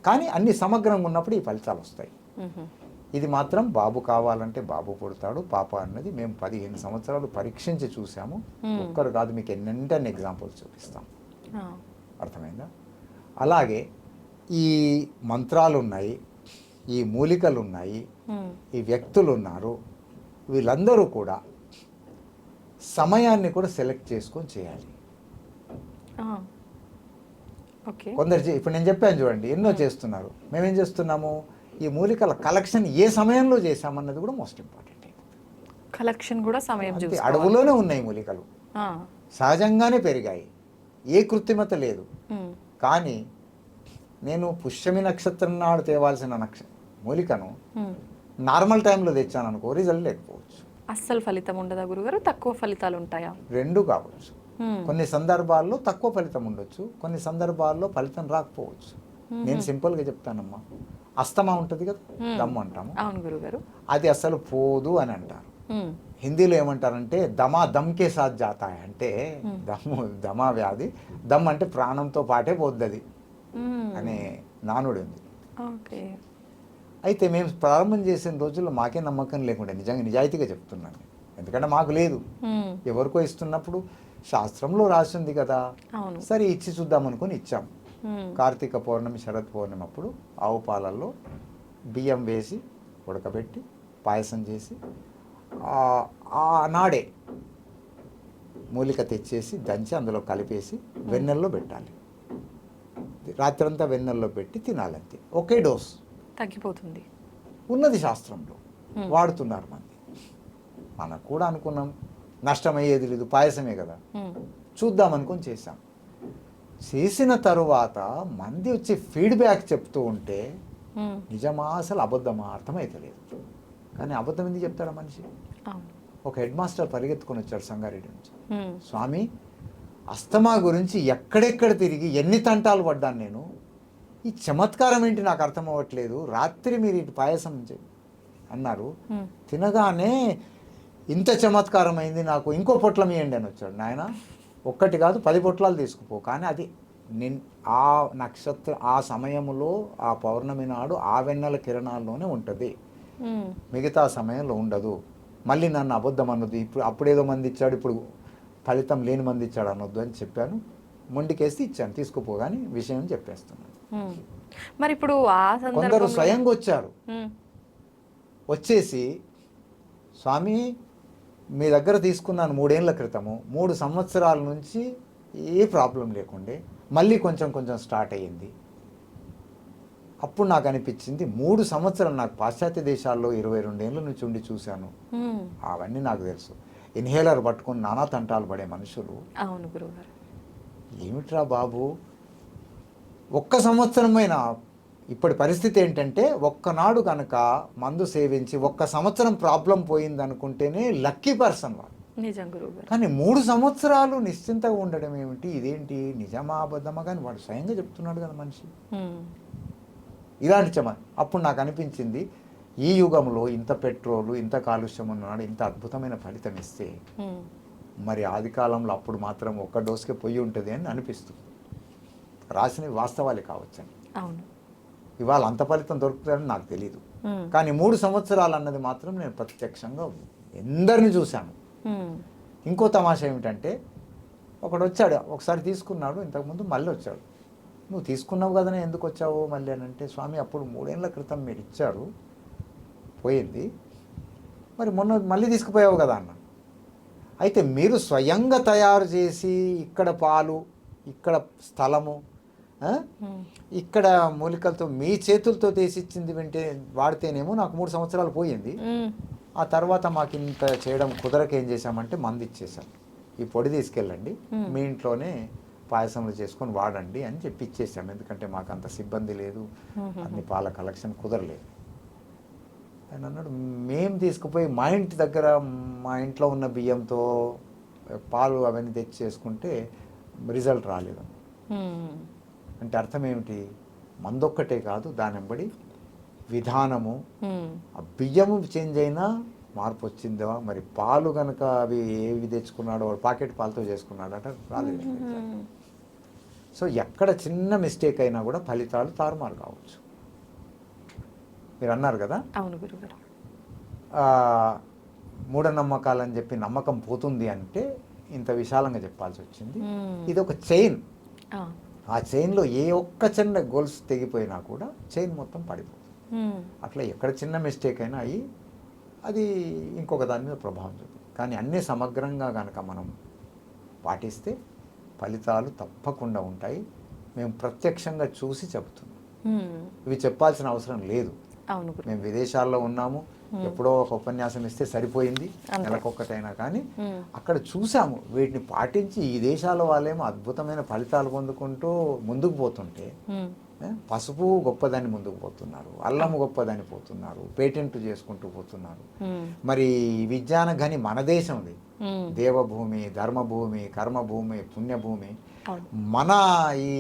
కానీ అన్ని సమగ్రంగా ఉన్నప్పుడు ఈ ఫలితాలు వస్తాయి. ఇది మాత్రం బాబు కావాలంటే బాబు పుడతాడు, పాప అన్నది మేము 15 సంవత్సరాలు పరీక్షించి చూసాము. ఒక్కరు కాదు, మీకు ఎన్నెంటన్ని ఎగ్జాంపుల్స్ చూపిస్తాం. అర్థమైందా? అలాగే ఈ మంత్రాలు ఉన్నాయి, ఈ మూలికలు ఉన్నాయి, ఈ వ్యక్తులు ఉన్నారు, వీళ్ళందరూ కూడా సమయాన్ని కూడా సెలెక్ట్ చేసుకొని చేయాలి. కొందరు ఇప్పుడు నేను చెప్పాను చూడండి, ఎన్నో చేస్తున్నారు. మేమేం చేస్తున్నాము, ఈ మూలికల కలెక్షన్ ఏ సమయంలో చేశామన్నది కూడా మోస్ట్ ఇంపార్టెంట్. కలెక్షన్ కూడా సమయం చూసి, అడవులోనే ఉన్నాయి మూలికలు, సహజంగానే పెరిగాయి, ఏ కృత్రిమత లేదు. కానీ నేను పుష్యమి నక్షత్రం నాడు తేవాల్సిన మూలికను నార్మల్ టైంలో తెచ్చాను అనుకో, రిజల్ట్ లేకపోవచ్చు. అస్సలు ఫలితం ఉండదా గురుగారు? తక్కువ ఫలితాలు ఉంటాయా? రెండు కావచ్చు. కొన్ని సందర్భాల్లో తక్కువ ఫలితం ఉండొచ్చు, కొన్ని సందర్భాల్లో ఫలితం రాకపోవచ్చు. నేను సింపుల్గా చెప్తానమ్మా, అస్తమా ఉంటుంది కదా, దమ్ము అంటాము. అవును గురుగారు. అది అసలు పోదు అని అంటారు. హిందీలో ఏమంటారంటే దమ్కే సాత్ జాతా, అంటే దమా వ్యాధి, దమ్ అంటే ప్రాణంతో పాటే పోద్ది అనే నానుడు ఉంది. అయితే మేము ప్రారంభం చేసిన రోజుల్లో మాకే నమ్మకం లేకుండా, నిజంగా నిజాయితీగా చెప్తున్నాను, ఎందుకంటే మాకు లేదు. ఎవరికో ఇస్తున్నప్పుడు శాస్త్రంలో రాసింది కదా, సరే ఇచ్చి చూద్దాం అనుకుని ఇచ్చాం. కార్తీక పౌర్ణమి, శరత్ పౌర్ణమి అప్పుడు ఆవు పాలల్లో బియ్యం వేసి ఉడకబెట్టి పాయసం చేసి ఆనాడే మూలిక తెచ్చేసి దంచి అందులో కలిపేసి వెన్నెల్లో పెట్టాలి. రాత్రంతా వెన్నెల్లో పెట్టి తినాలంతే. ఒకే డోస్ తగ్గిపోతుంది ఉన్నది శాస్త్రంలో, వాడుతున్నారు మంది. మనకు కూడా అనుకున్నాం నష్టమయ్యేది లేదు, పాయసమే కదా, చూద్దాం అనుకుని చేశాం. చేసిన తరువాత మంది వచ్చి ఫీడ్బ్యాక్ చెప్తూ ఉంటే నిజమా అసలు అబద్ధమా అర్థమైతలేదు. కానీ అబద్ధం ఎందుకు చెప్తాడా మనిషి? ఒక హెడ్ మాస్టర్ పరిగెత్తుకొని వచ్చాడు సంగారెడ్డి నుంచి, స్వామి అస్తమా గురించి ఎక్కడెక్కడ తిరిగి ఎన్ని తంటాలు పడ్డాను నేను, ఈ చమత్కారం ఏంటి నాకు అర్థం అవ్వట్లేదు, రాత్రి మీరు ఇటు పాయసం అన్నారు, తినగానే ఇంత చమత్కారం అయింది, నాకు ఇంకో పొట్లం ఇవ్వండి అని వచ్చాడు. నాయన ఒక్కటి కాదు 10 పొట్లాలు తీసుకుపో, కానీ అది ఆ నక్షత్ర ఆ సమయంలో ఆ పౌర్ణమి నాడు ఆ వెన్నెల కిరణాల్లోనే ఉంటుంది, మిగతా సమయంలో ఉండదు. మళ్ళీ నన్ను అబద్ధం అన్నది, ఇప్పుడు అప్పుడేదో మంది ఇచ్చాడు, ఇప్పుడు ఫలితం లేని మంది ఇచ్చాడు అనొద్దు అని చెప్పాను. మొండికేసి ఇచ్చాను, తీసుకుపో, కానీ విషయం చెప్పేస్తున్నాను. మరి ఇప్పుడు కొందరు స్వయంగా వచ్చారు, వచ్చేసి స్వామి మీ దగ్గర తీసుకున్నాను 3 ఏళ్ల క్రితము, 3 సంవత్సరాల నుంచి ఏ ప్రాబ్లం లేకుండే, మళ్ళీ కొంచెం కొంచెం స్టార్ట్ అయ్యింది. అప్పుడు నాకు అనిపించింది 3 సంవత్సరాలు, నాకు పాశ్చాత్య దేశాల్లో 22 ఏళ్ళ నుంచి ఉండి చూశాను, అవన్నీ నాకు తెలుసు. ఇన్హేలర్ పట్టుకుని నానా తంటాలు పడే మనుషులు, అవును గురుగారు, ఏమిట్రా బాబు, ఒక్క సంవత్సరమైనా. ఇప్పటి పరిస్థితి ఏంటంటే ఒక్కనాడు కనుక మందు సేవించి 1 సంవత్సరం ప్రాబ్లం పోయింది అనుకుంటేనే లక్కీ పర్సన్ వాడు. నిజం గురుగారు. కానీ 3 సంవత్సరాలు నిశ్చింతగా ఉండడం ఏమిటి, ఇదేంటి, నిజమా అబద్ధమా, కానీ వాడు స్వయంగా చెప్తున్నాడు కదా మనిషి. ఇలాంటి అప్పుడు నాకు అనిపించింది, ఈ యుగంలో ఇంత పెట్రోలు, ఇంత కాలుష్యం ఉన్నాడు, ఇంత అద్భుతమైన ఫలితం ఇస్తే మరి ఆది కాలంలో అప్పుడు మాత్రం 1 డోస్కే పొయ్యి ఉంటుంది అని అనిపిస్తుంది. రాసినవి వాస్తవాలే కావచ్చని. అవును, ఇవాళ అంత ఫలితం దొరుకుతుందని నాకు తెలియదు. కానీ 3 సంవత్సరాలు అన్నది మాత్రం నేను ప్రత్యక్షంగా ఎందరిని చూశాను. ఇంకో తమాషా ఏమిటంటే, ఒకడు వచ్చాడు, ఒకసారి తీసుకున్నాడు, ఇంతకుముందు మళ్ళీ వచ్చాడు. నువ్వు తీసుకున్నావు కదనే, ఎందుకు వచ్చావు మళ్ళీ అని అంటే, స్వామి అప్పుడు 3 ఏళ్ల క్రితం మీరు ఇచ్చారు, పోయింది, మరి మొన్న మళ్ళీ తీసుకుపోయావు కదా అన్న. అయితే మీరు స్వయంగా తయారు చేసి ఇక్కడ పాలు, ఇక్కడ స్థలము, ఇక్కడ మూలికలతో మీ చేతులతో తీసిచ్చింది వింటే వాడితేనేమో నాకు 3 సంవత్సరాలు పోయింది, ఆ తర్వాత మాకు ఇంత చేయడం కుదరక ఏం చేశామంటే మందు ఇచ్చేసాం. ఈ పొడి తీసుకెళ్ళండి, మీ ఇంట్లోనే పాయసంలో చేసుకొని వాడండి అని చెప్పి ఇచ్చేసాం. ఎందుకంటే మాకు అంత సిబ్బంది లేదు, అన్ని పాల కలెక్షన్ కుదరలేదు. ఆయన అన్నాడు, మేము తీసుకుపోయి మా ఇంటి దగ్గర మా ఇంట్లో ఉన్న బియ్యంతో పాలు అవన్నీ తెచ్చి చేసుకుంటే రిజల్ట్ రాలేదు. అంటే అర్థం ఏమిటి? మందొక్కటే కాదు, దాని వెంబడి విధానము, ఆ బియ్యము చేంజ్ అయినా మార్పు వచ్చిందా? మరి పాలు కనుక అవి ఏవి తెచ్చుకున్నాడో, పాకెట్ పాలతో చేసుకున్నాడట, రాలేదు. సో ఎక్కడ చిన్న మిస్టేక్ అయినా కూడా ఫలితాలు తారుమారు కావచ్చు. మీరు అన్నారు కదా, అవును గురుగారు, మూఢనమ్మకాలని చెప్పి నమ్మకం పోతుంది అంటే ఇంత విశాలంగా చెప్పాల్సి వచ్చింది. ఇది ఒక చైన్. ఆ చైన్లో ఏ ఒక్క చిన్న గోల్స్ తెగిపోయినా కూడా చైన్ మొత్తం పడిపోతుంది. అట్లా ఎక్కడ చిన్న మిస్టేక్ అయినా అయ్యి అది ఇంకొక దాని మీద ప్రభావం చూపుతుంది. కానీ అన్నీ సమగ్రంగా కనుక మనం పాటిస్తే ఫలితాలు తప్పకుండా ఉంటాయి. మేము ప్రత్యక్షంగా చూసి చెబుతున్నాం. ఇవి చెప్పాల్సిన అవసరం లేదు. మేము విదేశాల్లో ఉన్నాము, ఎప్పుడో ఒక ఉపన్యాసం ఇస్తే సరిపోయింది, నెలకొక్కటైనా. కానీ అక్కడ చూసాము, వీటిని పాటించి ఈ దేశాల వాళ్ళేమో అద్భుతమైన ఫలితాలు పొందుకుంటూ ముందుకు పోతుంటే, పసుపు గొప్పదాన్ని ముందుకు పోతున్నారు, అల్లము గొప్పదాన్ని పోతున్నారు, పేటెంట్ చేసుకుంటూ పోతున్నారు. మరి విజ్ఞాన గని మన దేశంది, దేవభూమి, ధర్మభూమి, కర్మభూమి, పుణ్యభూమి. మన ఈ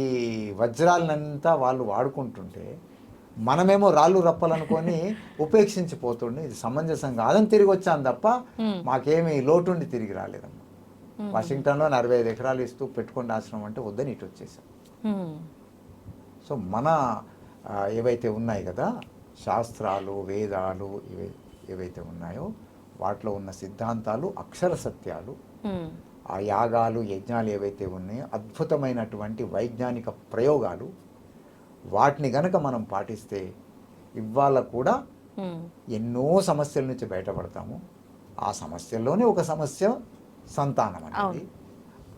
వజ్రాలనంతా వాళ్ళు వాడుకుంటుంటే మనమేమో రాళ్ళు రప్పలనుకొని ఉపేక్షించిపోతుండే. ఇది సమంజసం కాదని తిరిగి వచ్చాను తప్ప మాకేమీ లోటుండి తిరిగి రాలేదమ్మా. వాషింగ్టన్లో 45 ఎకరాలు ఇస్తూ పెట్టుకోండి ఆశ్రమం అంటే వద్దని ఇటు వచ్చేసాం. సో మన ఏవైతే ఉన్నాయి కదా శాస్త్రాలు, వేదాలు ఏవైతే ఉన్నాయో వాటిలో ఉన్న సిద్ధాంతాలు అక్షర సత్యాలు. ఆ యాగాలు, యజ్ఞాలు ఏవైతే ఉన్నాయో అద్భుతమైనటువంటి వైజ్ఞానిక ప్రయోగాలు. వాటిని గనక మనం పాటిస్తే ఇవాళ కూడా ఎన్నో సమస్యల నుంచి బయటపడతాము. ఆ సమస్యల్లోనే ఒక సమస్య సంతానం అనేది.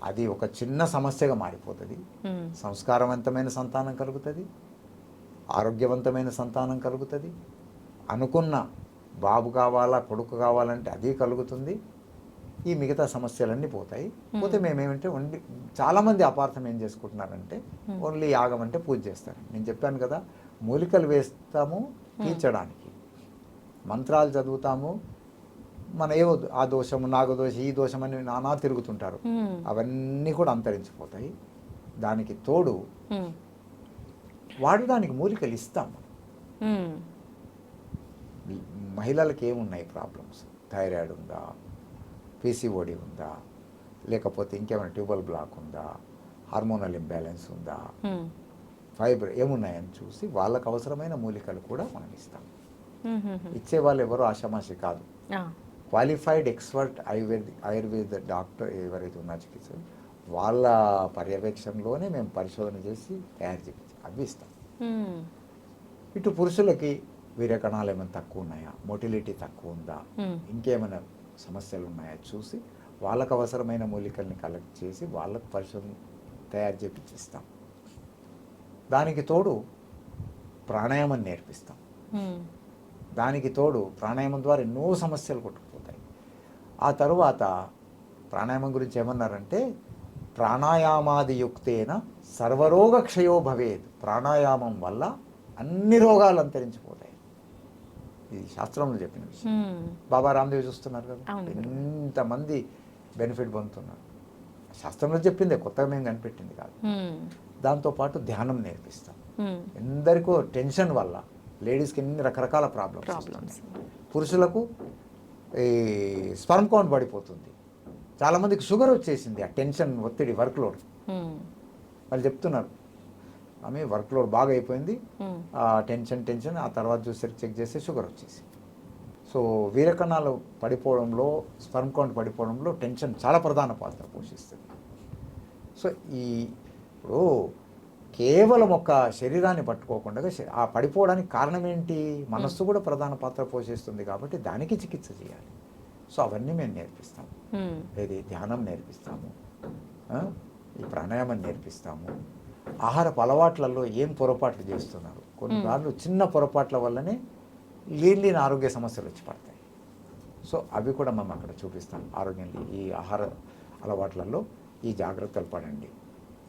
అది ఒక చిన్న సమస్యగా మారిపోతుంది. సంస్కారవంతమైన సంతానం కలుగుతుంది, ఆరోగ్యవంతమైన సంతానం కలుగుతుంది. అనుకున్న బాబు కావాలా, కొడుకు కావాలంటే అది కలుగుతుంది. ఈ మిగతా సమస్యలన్నీ పోతాయి. పోతే మేమేమంటే ఓన్లీ చాలామంది అపార్థం ఏం చేసుకుంటున్నారంటే ఓన్లీ యాగం అంటే పూజ చేస్తారు. నేను చెప్పాను కదా, మూలికలు వేస్తాము తీర్చడానికి, మంత్రాలు చదువుతాము, మన ఏవో ఆ దోషము, నాగదోషం, ఈ దోషం అని నానా తిరుగుతుంటారు. అవన్నీ కూడా అంతరించిపోతాయి. దానికి తోడు వాడడానికి మూలికలు ఇస్తాం. మహిళలకు ఏమున్నాయి ప్రాబ్లమ్స్? థైరాయిడ్ ఉందా, పీసీఓడి ఉందా, లేకపోతే ఇంకేమైనా ట్యూబల్ బ్లాక్ ఉందా, హార్మోనల్ ఇంబ్యాలెన్స్ ఉందా, ఫైబర్ ఏమున్నాయని చూసి వాళ్ళకు అవసరమైన మూలికలు కూడా మనం ఇస్తాం. ఇచ్చేవాళ్ళు ఎవరో ఆషామాషి కాదు, క్వాలిఫైడ్ ఎక్స్పర్ట్ ఆయుర్వేద డాక్టర్ ఎవరైతే ఉన్నా చికిత్సలు వాళ్ళ పర్యవేక్షణలోనే మేము పరిశోధన చేసి తయారు చేసి అవి ఇస్తాం. ఇటు పురుషులకి వీర్యకణాలు ఏమైనా తక్కువ ఉన్నాయా, మొటిలిటీ తక్కువ ఉందా, ఇంకేమైనా సమస్యలు ఉన్నాయా చూసి వాళ్ళకు అవసరమైన మూలికల్ని కలెక్ట్ చేసి వాళ్ళకు పరిశోధన తయారు చేపిస్తాం. దానికి తోడు ప్రాణాయామం నేర్పిస్తాం. దానికి తోడు ప్రాణాయామం ద్వారా ఎన్నో సమస్యలు కొట్టుకుపోతాయి. ఆ తరువాత ప్రాణాయామం గురించి ఏమన్నారంటే, ప్రాణాయామాదియుక్తేన సర్వరోగ క్షయో భవేద్. ప్రాణాయామం వల్ల అన్ని రోగాలు అంతరించిపోతాయి. ఇది శాస్త్రంలో చెప్పిన విషయం. బాబా రామ్దేవ్ చూస్తున్నారు కదా, ఎంతమంది బెనిఫిట్ పొందుతున్నారు. శాస్త్రంలో చెప్పిందే, కొత్తగా మేము కనిపెట్టింది కాదు. దాంతోపాటు ధ్యానం నేర్పిస్తాం. ఎందరికో టెన్షన్ వల్ల లేడీస్కి ఎన్ని రకరకాల ప్రాబ్లమ్స్. పురుషులకు ఈ స్పర్మ్ కౌంట్ పడిపోతుంది. చాలామందికి షుగర్ వచ్చేసింది, ఆ టెన్షన్, ఒత్తిడి, వర్క్లోడ్. వాళ్ళు చెప్తున్నారు, ఆమె వర్క్లోడ్ బాగా అయిపోయింది, ఆ టెన్షన్, ఆ తర్వాత చూసరికి చెక్ చేస్తే షుగర్ వచ్చేసి. సో వీరకణాలు పడిపోవడంలో, స్పర్మ్ కౌంట్ పడిపోవడంలో టెన్షన్ చాలా ప్రధాన పాత్ర పోషిస్తుంది. సో ఇప్పుడు కేవలం ఒక శరీరాన్ని పట్టుకోకుండా ఆ పడిపోవడానికి కారణం ఏంటి? మనస్సు కూడా ప్రధాన పాత్ర పోషిస్తుంది. కాబట్టి దానికి చికిత్స చేయాలి. సో అవన్నీ మేము నేర్పిస్తాము. ఏది ధ్యానం నేర్పిస్తాము, ఈ ప్రాణాయామం నేర్పిస్తాము. ఆహారపు అలవాట్లలో ఏం పొరపాట్లు చేస్తున్నారు, కొన్నిసార్లు చిన్న పొరపాట్ల వల్లనే లేని ఆరోగ్య సమస్యలు వచ్చి పడతాయి. సో అవి కూడా మనం అక్కడ చూపిస్తాం. ఆరోగ్యం ఈ ఆహార అలవాట్లలో ఈ జాగ్రత్తలు పడండి,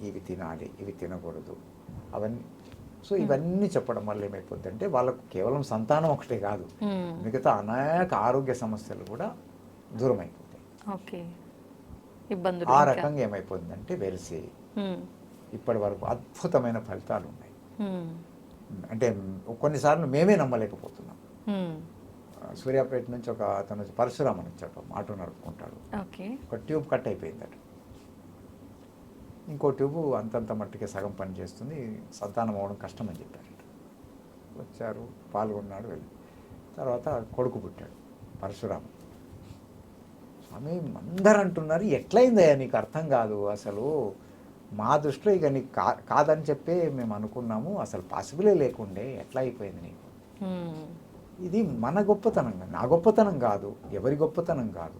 ఇవి తినాలి, ఇవి తినకూడదు, అవన్నీ. సో ఇవన్నీ చెప్పడం వల్ల ఏమైపోతుందంటే వాళ్ళకు కేవలం సంతానం ఒకటే కాదు, మిగతా అనేక ఆరోగ్య సమస్యలు కూడా దూరం అయిపోతాయి. ఓకే, ఇబ్బందులు ఆ ఇంకా. రకంగా ఏమైపోతుందంటే వెలిసి ఇప్పటి వరకు అద్భుతమైన ఫలితాలు ఉన్నాయి. అంటే కొన్నిసార్లు మేమే నమ్మలేకపోతున్నాం. సూర్యాపేట నుంచి ఒక అతను పరశురామ్ అని వచ్చాడు, ఆటో నడుపుకుంటాడు. ఓకే, ఒక ట్యూబ్ కట్ అయిపోయిందట, ఇంకో ట్యూబు అంతంత మట్టికి సగం పని చేస్తుంది, సంతానం అవ్వడం కష్టం అని చెప్పారట. వచ్చారు, పాల్గొన్నాడు, వెళ్ళి తర్వాత కొడుకు పుట్టాడు పరశురామ్. స్వామి అందరు అంటున్నారు ఎట్లయిందయ్యా నీకు అర్థం కాదు, అసలు మా దృష్టిలో ఇక నీకు కాదని చెప్పే మేము అనుకున్నాము, అసలు పాసిబులే లేకుండే, ఎట్లా అయిపోయింది నీకు. ఇది మన గొప్పతనం, నా గొప్పతనం కాదు, ఎవరి గొప్పతనం కాదు,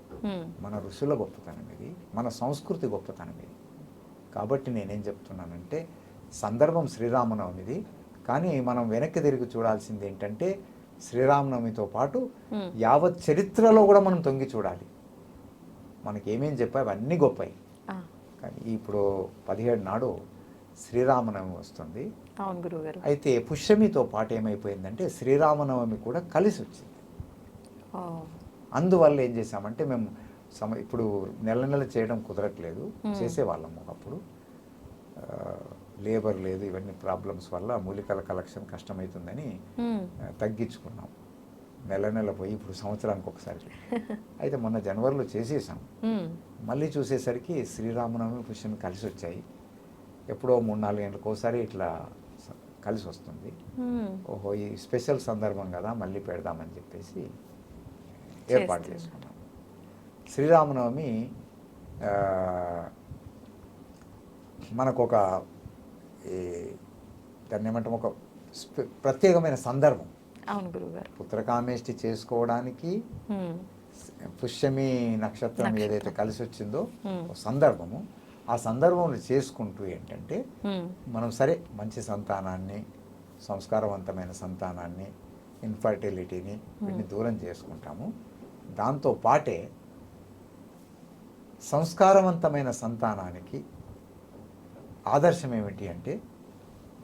మన ఋషుల గొప్పతనం ఇది, మన సంస్కృతి గొప్పతనం ఇది. కాబట్టి నేనేం చెప్తున్నానంటే సందర్భం శ్రీరామనవమిది, కానీ మనం వెనక్కి తిరిగి చూడాల్సింది ఏంటంటే శ్రీరామనవమితో పాటు యావత్ చరిత్రలో కూడా మనం తొంగి చూడాలి. మనకి ఏమేం చెప్పాయి అవన్నీ గొప్పవి, కానీ ఇప్పుడు 17 నాడు శ్రీరామనవమి వస్తుంది. అవును గురుగారు. అయితే పుష్యమితో పాటు ఏమైపోయిందంటే శ్రీరామనవమి కూడా కలిసి వచ్చింది. అందువల్ల ఏం చేసామంటే మేము ఇప్పుడు నెల నెల చేయడం కుదరట్లేదు, చేసేవాళ్ళము ఒకప్పుడు. లేబర్ లేదు, ఇవన్నీ ప్రాబ్లమ్స్ వల్ల మూలికల కలెక్షన్ కష్టమవుతుందని తగ్గించుకున్నాం. నెల నెల పోయి ఇప్పుడు సంవత్సరానికి ఒకసారి. అయితే మొన్న జనవరిలో చేసేసాం, మళ్ళీ చూసేసరికి శ్రీరామనవమి పుష్యమి కలిసి వచ్చాయి. ఎప్పుడో 3-4 గంటలకు ఒకసారి ఇట్లా కలిసి వస్తుంది. ఓహో ఈ స్పెషల్ సందర్భం కదా మళ్ళీ పెడదామని చెప్పేసి ఏర్పాటు చేసుకున్నాం. శ్రీరామనవమి మనకు ఒక దాన్ని ఏమంటాం, ఒక ప్రత్యేకమైన సందర్భం. అవును గురుగారు. పుత్రకామేష్టి చేసుకోవడానికి పుష్యమి నక్షత్రం ఏదైతే కలిసి వచ్చిందో సందర్భము, ఆ సందర్భంలో చేసుకుంటూ ఏంటంటే మనం సరే మంచి సంతానాన్ని, సంస్కారవంతమైన సంతానాన్ని, ఇన్ఫర్టిలిటీని వీటిని దూరం చేసుకుంటాము. దాంతో పాటే సంస్కారవంతమైన సంతానానికి ఆదర్శం ఏమిటి అంటే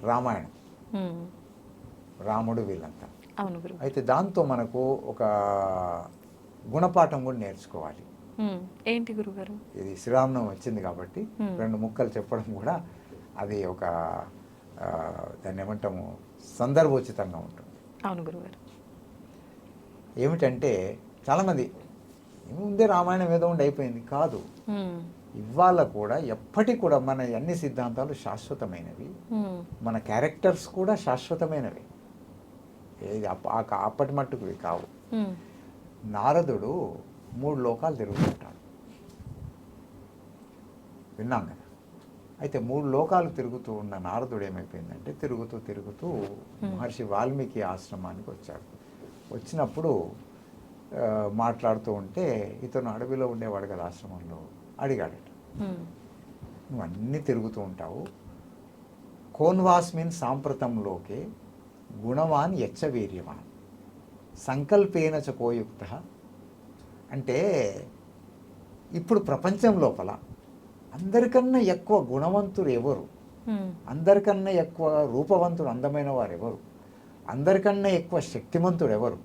రామాయణం, రాముడు వీళ్ళంతా. అవును గురు. అయితే దాంతో మనకు ఒక గుణపాఠం కూడా నేర్చుకోవాలి. ఏంటి గురుగారు? ఇది శ్రీరామనవమి వచ్చింది కాబట్టి 2 ముక్కలు చెప్పడం కూడా అది ఒక దాన్ని ఏమంటాము సందర్భోచితంగా ఉంటుంది. అవును గురుగారు. ఏమిటంటే చాలామంది ముందే రామాయణం ఏదో ఉండి అయిపోయింది కాదు, ఇవాళ కూడా ఎప్పటికి కూడా మన అన్ని సిద్ధాంతాలు శాశ్వతమైనవి, మన క్యారెక్టర్స్ కూడా శాశ్వతమైనవి, ఏది అప్పటి మట్టుకువి కావు. నారదుడు 3 లోకాలు తిరుగుతుంటాడు, విన్నాం కదా. అయితే 3 లోకాలు తిరుగుతూ ఉన్న నారదుడు ఏమైపోయిందంటే తిరుగుతూ తిరుగుతూ మహర్షి వాల్మీకి ఆశ్రమానికి వచ్చాడు. వచ్చినప్పుడు మాట్లాడుతూ ఉంటే ఇతను అడవిలో ఉండేవాడు కదా ఆశ్రమంలో, అడిగాడట, నువ్వు అన్నీ తిరుగుతూ ఉంటావు, కోన్వాస్మిన్ సాంప్రతంలోకే గుణవాన్ యచ్చవీర్యవాన్ సంకల్పేన చ కోయుక్త. అంటే ఇప్పుడు ప్రపంచం లోపల అందరికన్నా ఎక్కువ గుణవంతుడు ఎవరు, అందరికన్నా ఎక్కువ రూపవంతుడు అందమైన వారు ఎవరు, అందరికన్నా ఎక్కువ శక్తిమంతుడు ఎవరు,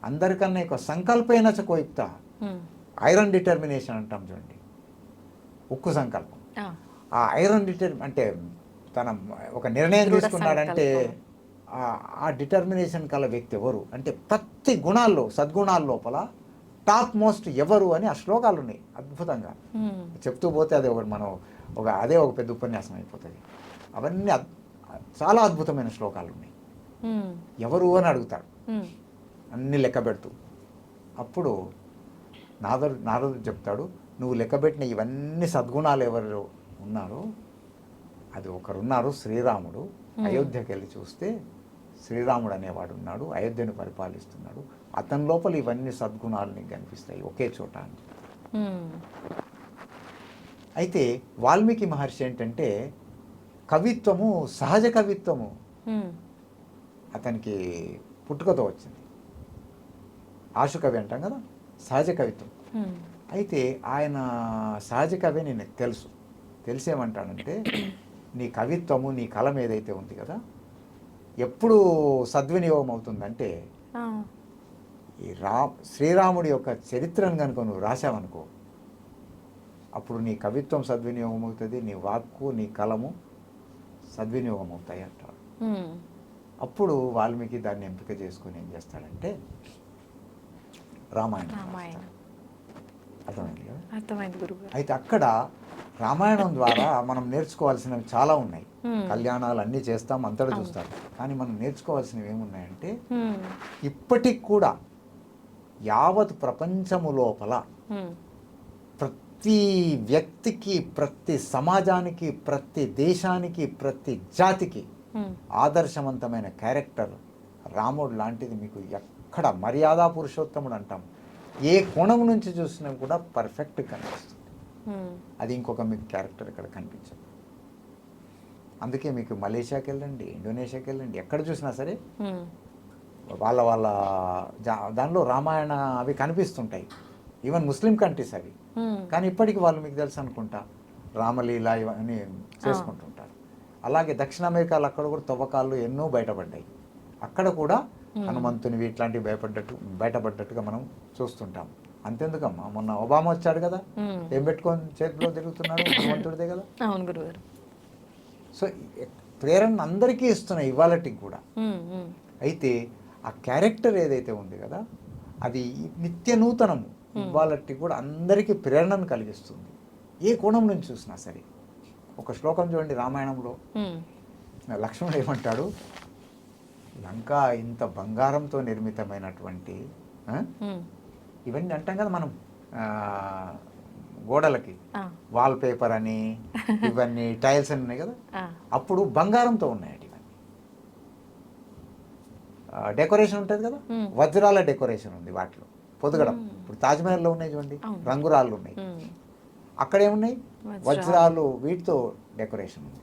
అందరికన్నా ఎక్కువ సంకల్పేన చ కోయుక్త, ఐరన్ డిటర్మినేషన్ అంటాం చూడండి, ఉక్కు సంకల్పం. ఆ ఐరన్ అంటే తన ఒక నిర్ణయం తీసుకున్నాడంటే ఆ డిటర్మినేషన్ కల వ్యక్తి ఎవరు అంటే ప్రతి గుణాల్లో సద్గుణాల లోపల టాప్ మోస్ట్ ఎవరు అని ఆ శ్లోకాలు ఉన్నాయి. అద్భుతంగా చెప్తూ పోతే అది అదే ఒక పెద్ద ఉపన్యాసం అయిపోతుంది. అవన్నీ చాలా అద్భుతమైన శ్లోకాలు ఉన్నాయి. ఎవరు అని అడుగుతాడు అన్ని లెక్క పెడుతూ. అప్పుడు నారదుడు చెప్తాడు, నువ్వు లెక్కబెట్టిన ఇవన్నీ సద్గుణాలు ఎవరు ఉన్నారో అది ఒకరున్నారు, శ్రీరాముడు. అయోధ్యకి వెళ్ళి చూస్తే శ్రీరాముడు అనేవాడు ఉన్నాడు, అయోధ్యను పరిపాలిస్తున్నాడు, అతని లోపల ఇవన్నీ సద్గుణాలు నీకు కనిపిస్తాయి ఒకే చోట అని. అయితే వాల్మీకి మహర్షి ఏంటంటే కవిత్వము, సహజ కవిత్వము అతనికి పుట్టుకతో వచ్చింది. ఆశుకవి అంటాం కదా, సహజ కవిత్వం. అయితే ఆయన సహజ కవి నాకు తెలిసేమంటాడంటే నీ కవిత్వము నీ కలం ఏదైతే ఉంది కదా ఎప్పుడు సద్వినియోగం అవుతుందంటే ఈ శ్రీరాముడి యొక్క చరిత్రను కనుక నువ్వు రాసావనుకో అప్పుడు నీ కవిత్వం సద్వినియోగం అవుతుంది, నీ వాక్కు నీ కలము సద్వినియోగం అవుతాయి అంటారు. అప్పుడు వాల్మీకి దాన్ని ఎంపిక చేసుకుని ఏం చేస్తాడంటే రామాయణం. అర్థమైంది కదా? అర్థమైంది గురువు. అయితే అక్కడ రామాయణం ద్వారా మనం నేర్చుకోవాల్సినవి చాలా ఉన్నాయి. కళ్యాణాలు అన్నీ చేస్తాం, అంతటా చూస్తాం. కానీ మనం నేర్చుకోవాల్సినవి ఏమున్నాయంటే ఇప్పటికి కూడా యావత్ ప్రపంచము లోపల ప్రతి వ్యక్తికి, ప్రతి సమాజానికి, ప్రతి దేశానికి, ప్రతి జాతికి ఆదర్శవంతమైన క్యారెక్టర్ రాముడు లాంటిది మీకు ఎక్కడ మర్యాద పురుషోత్తముడు అంటాం. ఏ కోణం నుంచి చూసినా కూడా పర్ఫెక్ట్ కనిపిస్తుంది. అది ఇంకొక మీకు క్యారెక్టర్ ఇక్కడ కనిపించదు. అందుకే మీకు మలేషియాకి వెళ్ళండి, ఇండోనేషియాకి వెళ్ళండి, ఎక్కడ చూసినా సరే వాళ్ళ వాళ్ళ దానిలో రామాయణ అవి కనిపిస్తుంటాయి. ఈవెన్ ముస్లిం కంట్రీస్ అవి. కానీ ఇప్పటికి వాళ్ళు మీకు తెలుసు అనుకుంటా రామలీల ఇవన్నీ చేసుకుంటుంటారు. అలాగే దక్షిణ అమెరికాలో అక్కడ కూడా తవ్వకాలు ఎన్నో బయటపడ్డాయి. అక్కడ కూడా హనుమంతునివి ఇట్లాంటివి బయటపడ్డట్టుగా మనం చూస్తుంటాం. అంతెందుకమ్మా, మొన్న ఒబామా వచ్చాడు కదా, ఏం పెట్టుకొని చేతిలో తిరుగుతున్నాడు, హనుమంతుడిదే కదా. అవును గురుగారు. సో ప్రేరణ అందరికీ ఇస్తున్నాయి ఇవాళటికి కూడా. అయితే ఆ క్యారెక్టర్ ఏదైతే ఉంది కదా అది నిత్య నూతనము, ఇవాళటికి కూడా అందరికీ ప్రేరణను కలిగిస్తుంది. ఏ కోణం నుంచి చూసినా సరే. ఒక శ్లోకం చూడండి రామాయణంలో, లక్ష్మణుడు ఏమంటాడు, లంక ఇంత బంగారంతో నిర్మితమైనటువంటి ఇవన్నీ అంటాం కదా మనం గోడలకి, వాల్ పేపర్ అని ఇవన్నీ టైల్స్ అని ఉన్నాయి కదా, అప్పుడు బంగారంతో ఉన్నాయి ఇవన్నీ. డెకరేషన్ ఉంటుంది కదా, వజ్రాల డెకరేషన్ ఉంది వాటిలో, పొదగడం. ఇప్పుడు తాజ్మహల్లో ఉన్నాయి చూడండి, రంగురాళ్ళు ఉన్నాయి. అక్కడేమున్నాయి, వజ్రాలు, వీటితో డెకరేషన్ ఉంది.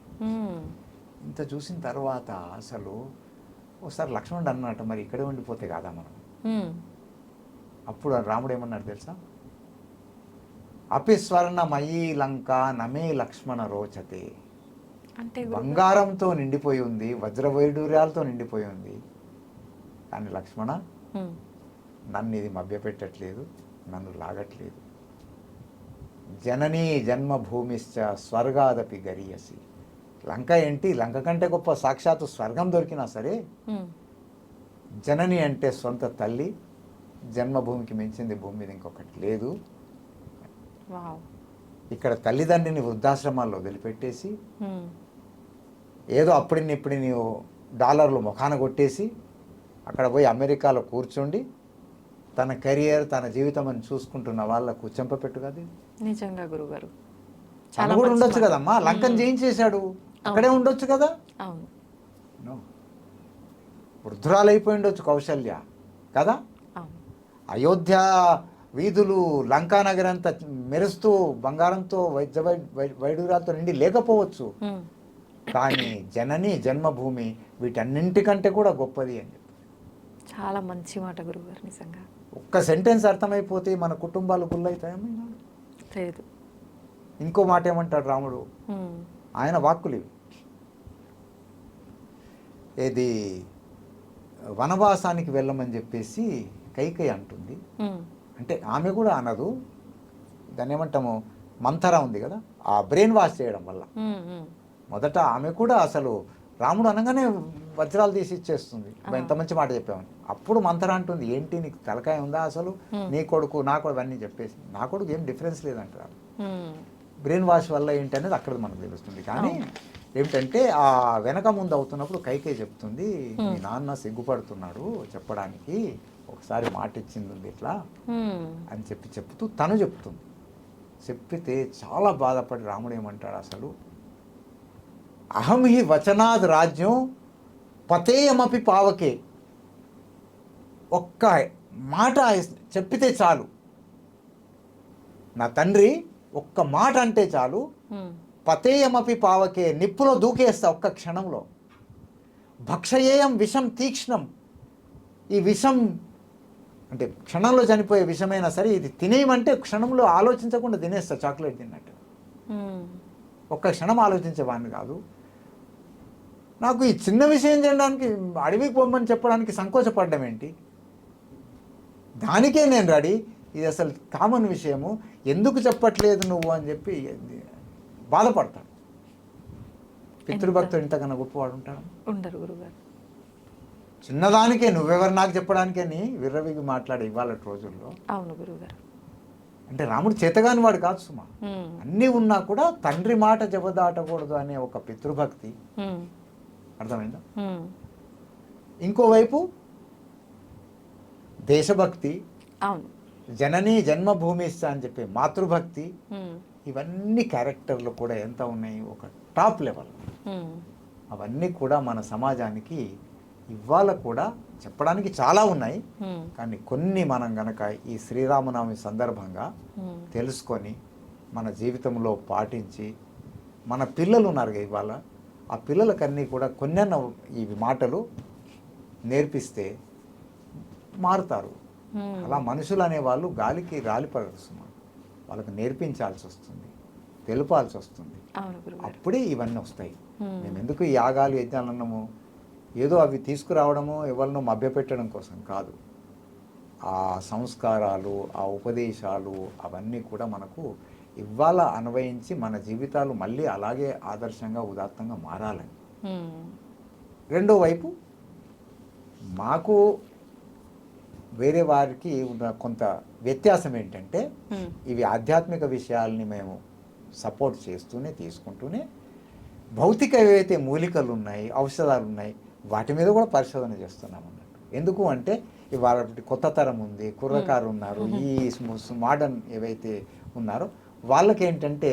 ఇంత చూసిన తర్వాత అసలు ఒకసారి లక్ష్మణుడు అన్నట్టు, మరి ఇక్కడే ఉండిపోతే కాదా మనం. అప్పుడు రాముడు ఏమన్నాడు తెలుసా, అపిస్వర్ణమయీ లంక నమే లక్ష్మణ రోచతే. అంటే బంగారంతో నిండిపోయి ఉంది, వజ్రవైడూర్యాలతో నిండిపోయి ఉంది, కానీ లక్ష్మణ నన్ను ఇది మభ్యపెట్టట్లేదు, నన్ను లాగట్లేదు. జననీ జన్మభూమిశ్చ స్వర్గాదపి గరీయసి. లంక ఏంటి, లంక కంటే గొప్ప సాక్షాత్తు స్వర్గం దొరికినా సరే జనని అంటే సొంత తల్లి, జన్మభూమికి మించింది భూమి మీద ఇంకొకటి లేదు. ఇక్కడ తల్లిదండ్రిని వృద్ధాశ్రమాల్లో వదిలిపెట్టేసి ఏదో అప్పుడిని నీవు డాలర్లు ముఖాన కొట్టేసి అక్కడ పోయి అమెరికాలో కూర్చుండి తన కెరియర్, తన జీవితం అని చూసుకుంటున్న వాళ్ళకు చెంపపెట్టు కదా. నిజంగా గురుగారు చాలా కూడా ఉండొచ్చు కదమ్మా, లంకను జయించేశాడు, అక్కడే ఉండొచ్చు కదా. అవును, వృద్ధురాలైపోయి ఉండొచ్చు కౌశల్య కదా. అయోధ్య వీధులు లంకా నగరం అంతా మెరుస్తూ బంగారంతో వైడూరాలతో నిండి లేకపోవచ్చు, కానీ జనని జన్మభూమి వీటన్నింటికంటే కూడా గొప్పది అని చెప్పి. చాలా మంచి మాట గురుగారు. నిజంగా ఒక్క సెంటెన్స్ అర్థమైపోతే మన కుటుంబాలు గుల్లవుతాయమ్మా. లేదు. ఇంకో మాట ఏమంటాడు రాముడు, ఆయన వాక్కులు ఇవి. ఏది వనవాసానికి వెళ్ళమని చెప్పేసి కైకేయి అంటుంది. అంటే ఆమె కూడా అనదు, దాన్ని ఏమంటాము, మంతర ఉంది కదా, ఆ బ్రెయిన్ వాష్ చేయడం వల్ల మొదట ఆమె కూడా అసలు రాముడు అనగానే వజ్రాలు తీసి ఇచ్చేస్తుంది, ఎంత మంచి మాట చెప్పామని. అప్పుడు మంతర అంటుంది, ఏంటి నీకు తలకాయ ఉందా అసలు, నీ కొడుకు నా కొడుకు అన్నీ చెప్పేసి, నా కొడుకు ఏం డిఫరెన్స్ లేదంటారు. బ్రెయిన్ వాష్ వల్ల ఏంటి అనేది అక్కడ మనకు తెలుస్తుంది. కానీ ఏమిటంటే ఆ వెనక ముందు అవుతున్నప్పుడు కైకేయి చెప్తుంది, మీ నాన్న సిగ్గుపడుతున్నాడు చెప్పడానికి, ఒకసారి మాట ఇచ్చింది ఉంది ఇట్లా అని చెప్తూ తను చెప్తుంది. చెప్పితే చాలా బాధపడి రాముడు ఏమంటాడు, అసలు అహం హి వచనాద్ రాజ్యం పతేయమపి పావకే. ఒక్క మాట చెప్పితే చాలు, నా తండ్రి ఒక్క మాట అంటే చాలు, పతేయమపి పావకే, నిప్పులో దూకేస్తా ఒక్క క్షణంలో. భక్షయేయం విషం తీక్ష్ణం, ఈ విషం అంటే క్షణంలో చనిపోయే విషమైనా సరే ఇది తినేయమంటే క్షణంలో ఆలోచించకుండా తినేస్తా, చాక్లెట్ తిన్నట్టు. ఒక్క క్షణం ఆలోచించేవాడిని కాదు. నాకు ఈ చిన్న విషయం చేయడానికి అడవికి పొమ్మని చెప్పడానికి సంకోచపడ్డం ఏంటి? దానికే నేను రెడీ. ఇది అసలు కామన్ విషయము, ఎందుకు చెప్పట్లేదు నువ్వు అని చెప్పి బాధపడతాడు. పితృభక్తుడు ఇంతకన్నా గొప్పవాడు ఉంటాడు? ఉండరు గురుగారు. చిన్నదానికే నువ్వెవరు నాకు చెప్పడానికే అని విర్రవిగి మాట్లాడే ఇవాళ రోజుల్లో. అవును గురుగారు. అంటే రాముడు చేతగాని వాడు కాదు సుమా. అన్నీ ఉన్నా కూడా తండ్రి మాట జబదాటకూడదు అనే ఒక పితృభక్తి, అర్థమైందా? ఇంకోవైపు దేశభక్తి, అవును, జననీ జన్మభూమిస్తా అని చెప్పే మాతృభక్తి, ఇవన్నీ క్యారెక్టర్లు కూడా ఎంత ఉన్నాయి, ఒక టాప్ లెవెల్. అవన్నీ కూడా మన సమాజానికి ఇవాళ కూడా చెప్పడానికి చాలా ఉన్నాయి. కానీ కొన్ని మనం గనక ఈ శ్రీరామనవమి సందర్భంగా తెలుసుకొని మన జీవితంలో పాటించి, మన పిల్లలు ఉన్నారు ఇవాళ, ఆ పిల్లలకన్నీ కూడా కొన్నెన్న ఈ మాటలు నేర్పిస్తే మారుతారు. అలా మనుషులు అనేవాళ్ళు గాలికి రాలిపరుస్తున్నారు. వాళ్ళకి నేర్పించాల్సి వస్తుంది, తెలుపాల్సి వస్తుంది. అప్పుడే ఇవన్నీ వస్తాయి. మేము ఎందుకు ఈ యాగాలు యజ్ఞాలు అన్నాము? ఏదో అవి తీసుకురావడము, ఎవరినో మభ్యపెట్టడం కోసం కాదు. ఆ సంస్కారాలు, ఆ ఉపదేశాలు అవన్నీ కూడా మనకు ఇవాళ అన్వయించి మన జీవితాలు మళ్ళీ అలాగే ఆదర్శంగా ఉదాత్తంగా మారాలని. రెండో వైపు మాకు వేరే వారికి ఉన్న కొంత వ్యత్యాసం ఏంటంటే, ఇవి ఆధ్యాత్మిక విషయాల్ని మేము సపోర్ట్ చేస్తూనే తీసుకుంటూనే భౌతిక ఏవైతే మూలికలు ఉన్నాయి, ఔషధాలు ఉన్నాయి, వాటి మీద కూడా పరిశోధన చేస్తున్నాం అన్నట్టు. ఎందుకు అంటే ఇవాళ కొత్త తరం ఉంది, కుర్రకారు ఉన్నారు, ఈ మోడర్న్ ఏవైతే ఉన్నారో వాళ్ళకి ఏంటంటే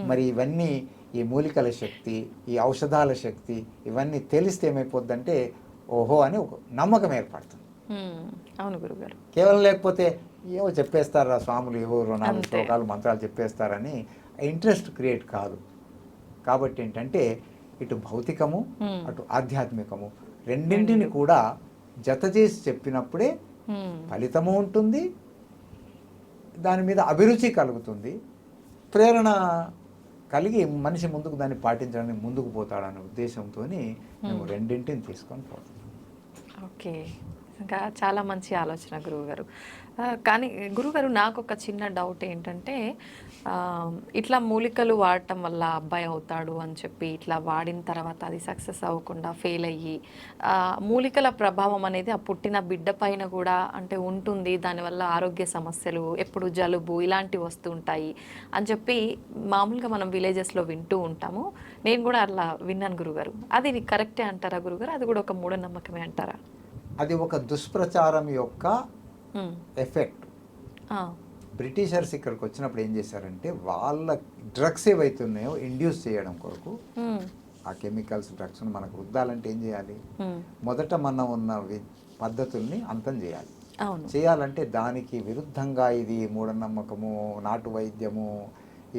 మరి ఇవన్నీ ఈ మూలికల శక్తి, ఈ ఔషధాల శక్తి ఇవన్నీ తెలిస్తే ఏమైపోద్దంటే ఓహో అని ఒక నమ్మకం ఏర్పడుతుంది. అవును గురుగారు. కేవలం లేకపోతే ఏవో చెప్పేస్తారా స్వాములు, ఏవో 4 శ్లోకాలు మంత్రాలు చెప్పేస్తారని ఇంట్రెస్ట్ క్రియేట్ కాదు. కాబట్టి ఏంటంటే ఇటు భౌతికము అటు ఆధ్యాత్మికము రెండింటిని కూడా జత చేసి చెప్పినప్పుడే ఫలితము ఉంటుంది, దాని మీద అభిరుచి కలుగుతుంది, ప్రేరణ కలిగి మనిషి ముందుకు దాన్ని పాటించడానికి ముందుకు పోతాడనే ఉద్దేశంతో మేము రెండింటిని తీసుకొని పోతాం. ఓకే, ఇంకా చాలా మంచి ఆలోచన గురువుగారు. కానీ గురుగారు నాకు ఒక చిన్న డౌట్ ఏంటంటే, ఇట్లా మూలికలు వాడటం వల్ల అబ్బాయి అవుతాడు అని చెప్పి ఇట్లా వాడిన తర్వాత అది సక్సెస్ అవ్వకుండా ఫెయిల్ అయ్యి మూలికల ప్రభావం అనేది ఆ పుట్టిన బిడ్డ పైన కూడా అంటే ఉంటుంది, దానివల్ల ఆరోగ్య సమస్యలు, ఎప్పుడు జలుబు ఇలాంటివి వస్తూ ఉంటాయి అని చెప్పి మామూలుగా మనం విలేజెస్లో వింటూ ఉంటాము. నేను కూడా అట్లా విన్నాను గురుగారు. అది కరెక్టే అంటారా గురుగారు? అది కూడా ఒక మూఢనమ్మకమే అంటారా? అది ఒక దుష్ప్రచారం యొక్క ఎఫెక్ట్. బ్రిటిషర్స్ ఇక్కడికి వచ్చినప్పుడు ఏం చేశారంటే వాళ్ళ డ్రగ్స్ ఏవైతే ఉన్నాయో ఇండ్యూస్ చేయడం కొరకు ఆ కెమికల్స్ డ్రగ్స్ మనకు రుద్దాలంటే ఏం చేయాలి? మొదట మనం ఉన్న పద్ధతుల్ని అంతం చేయాలి. చేయాలంటే దానికి విరుద్ధంగా ఇది మూఢనమ్మకము, నాటు వైద్యము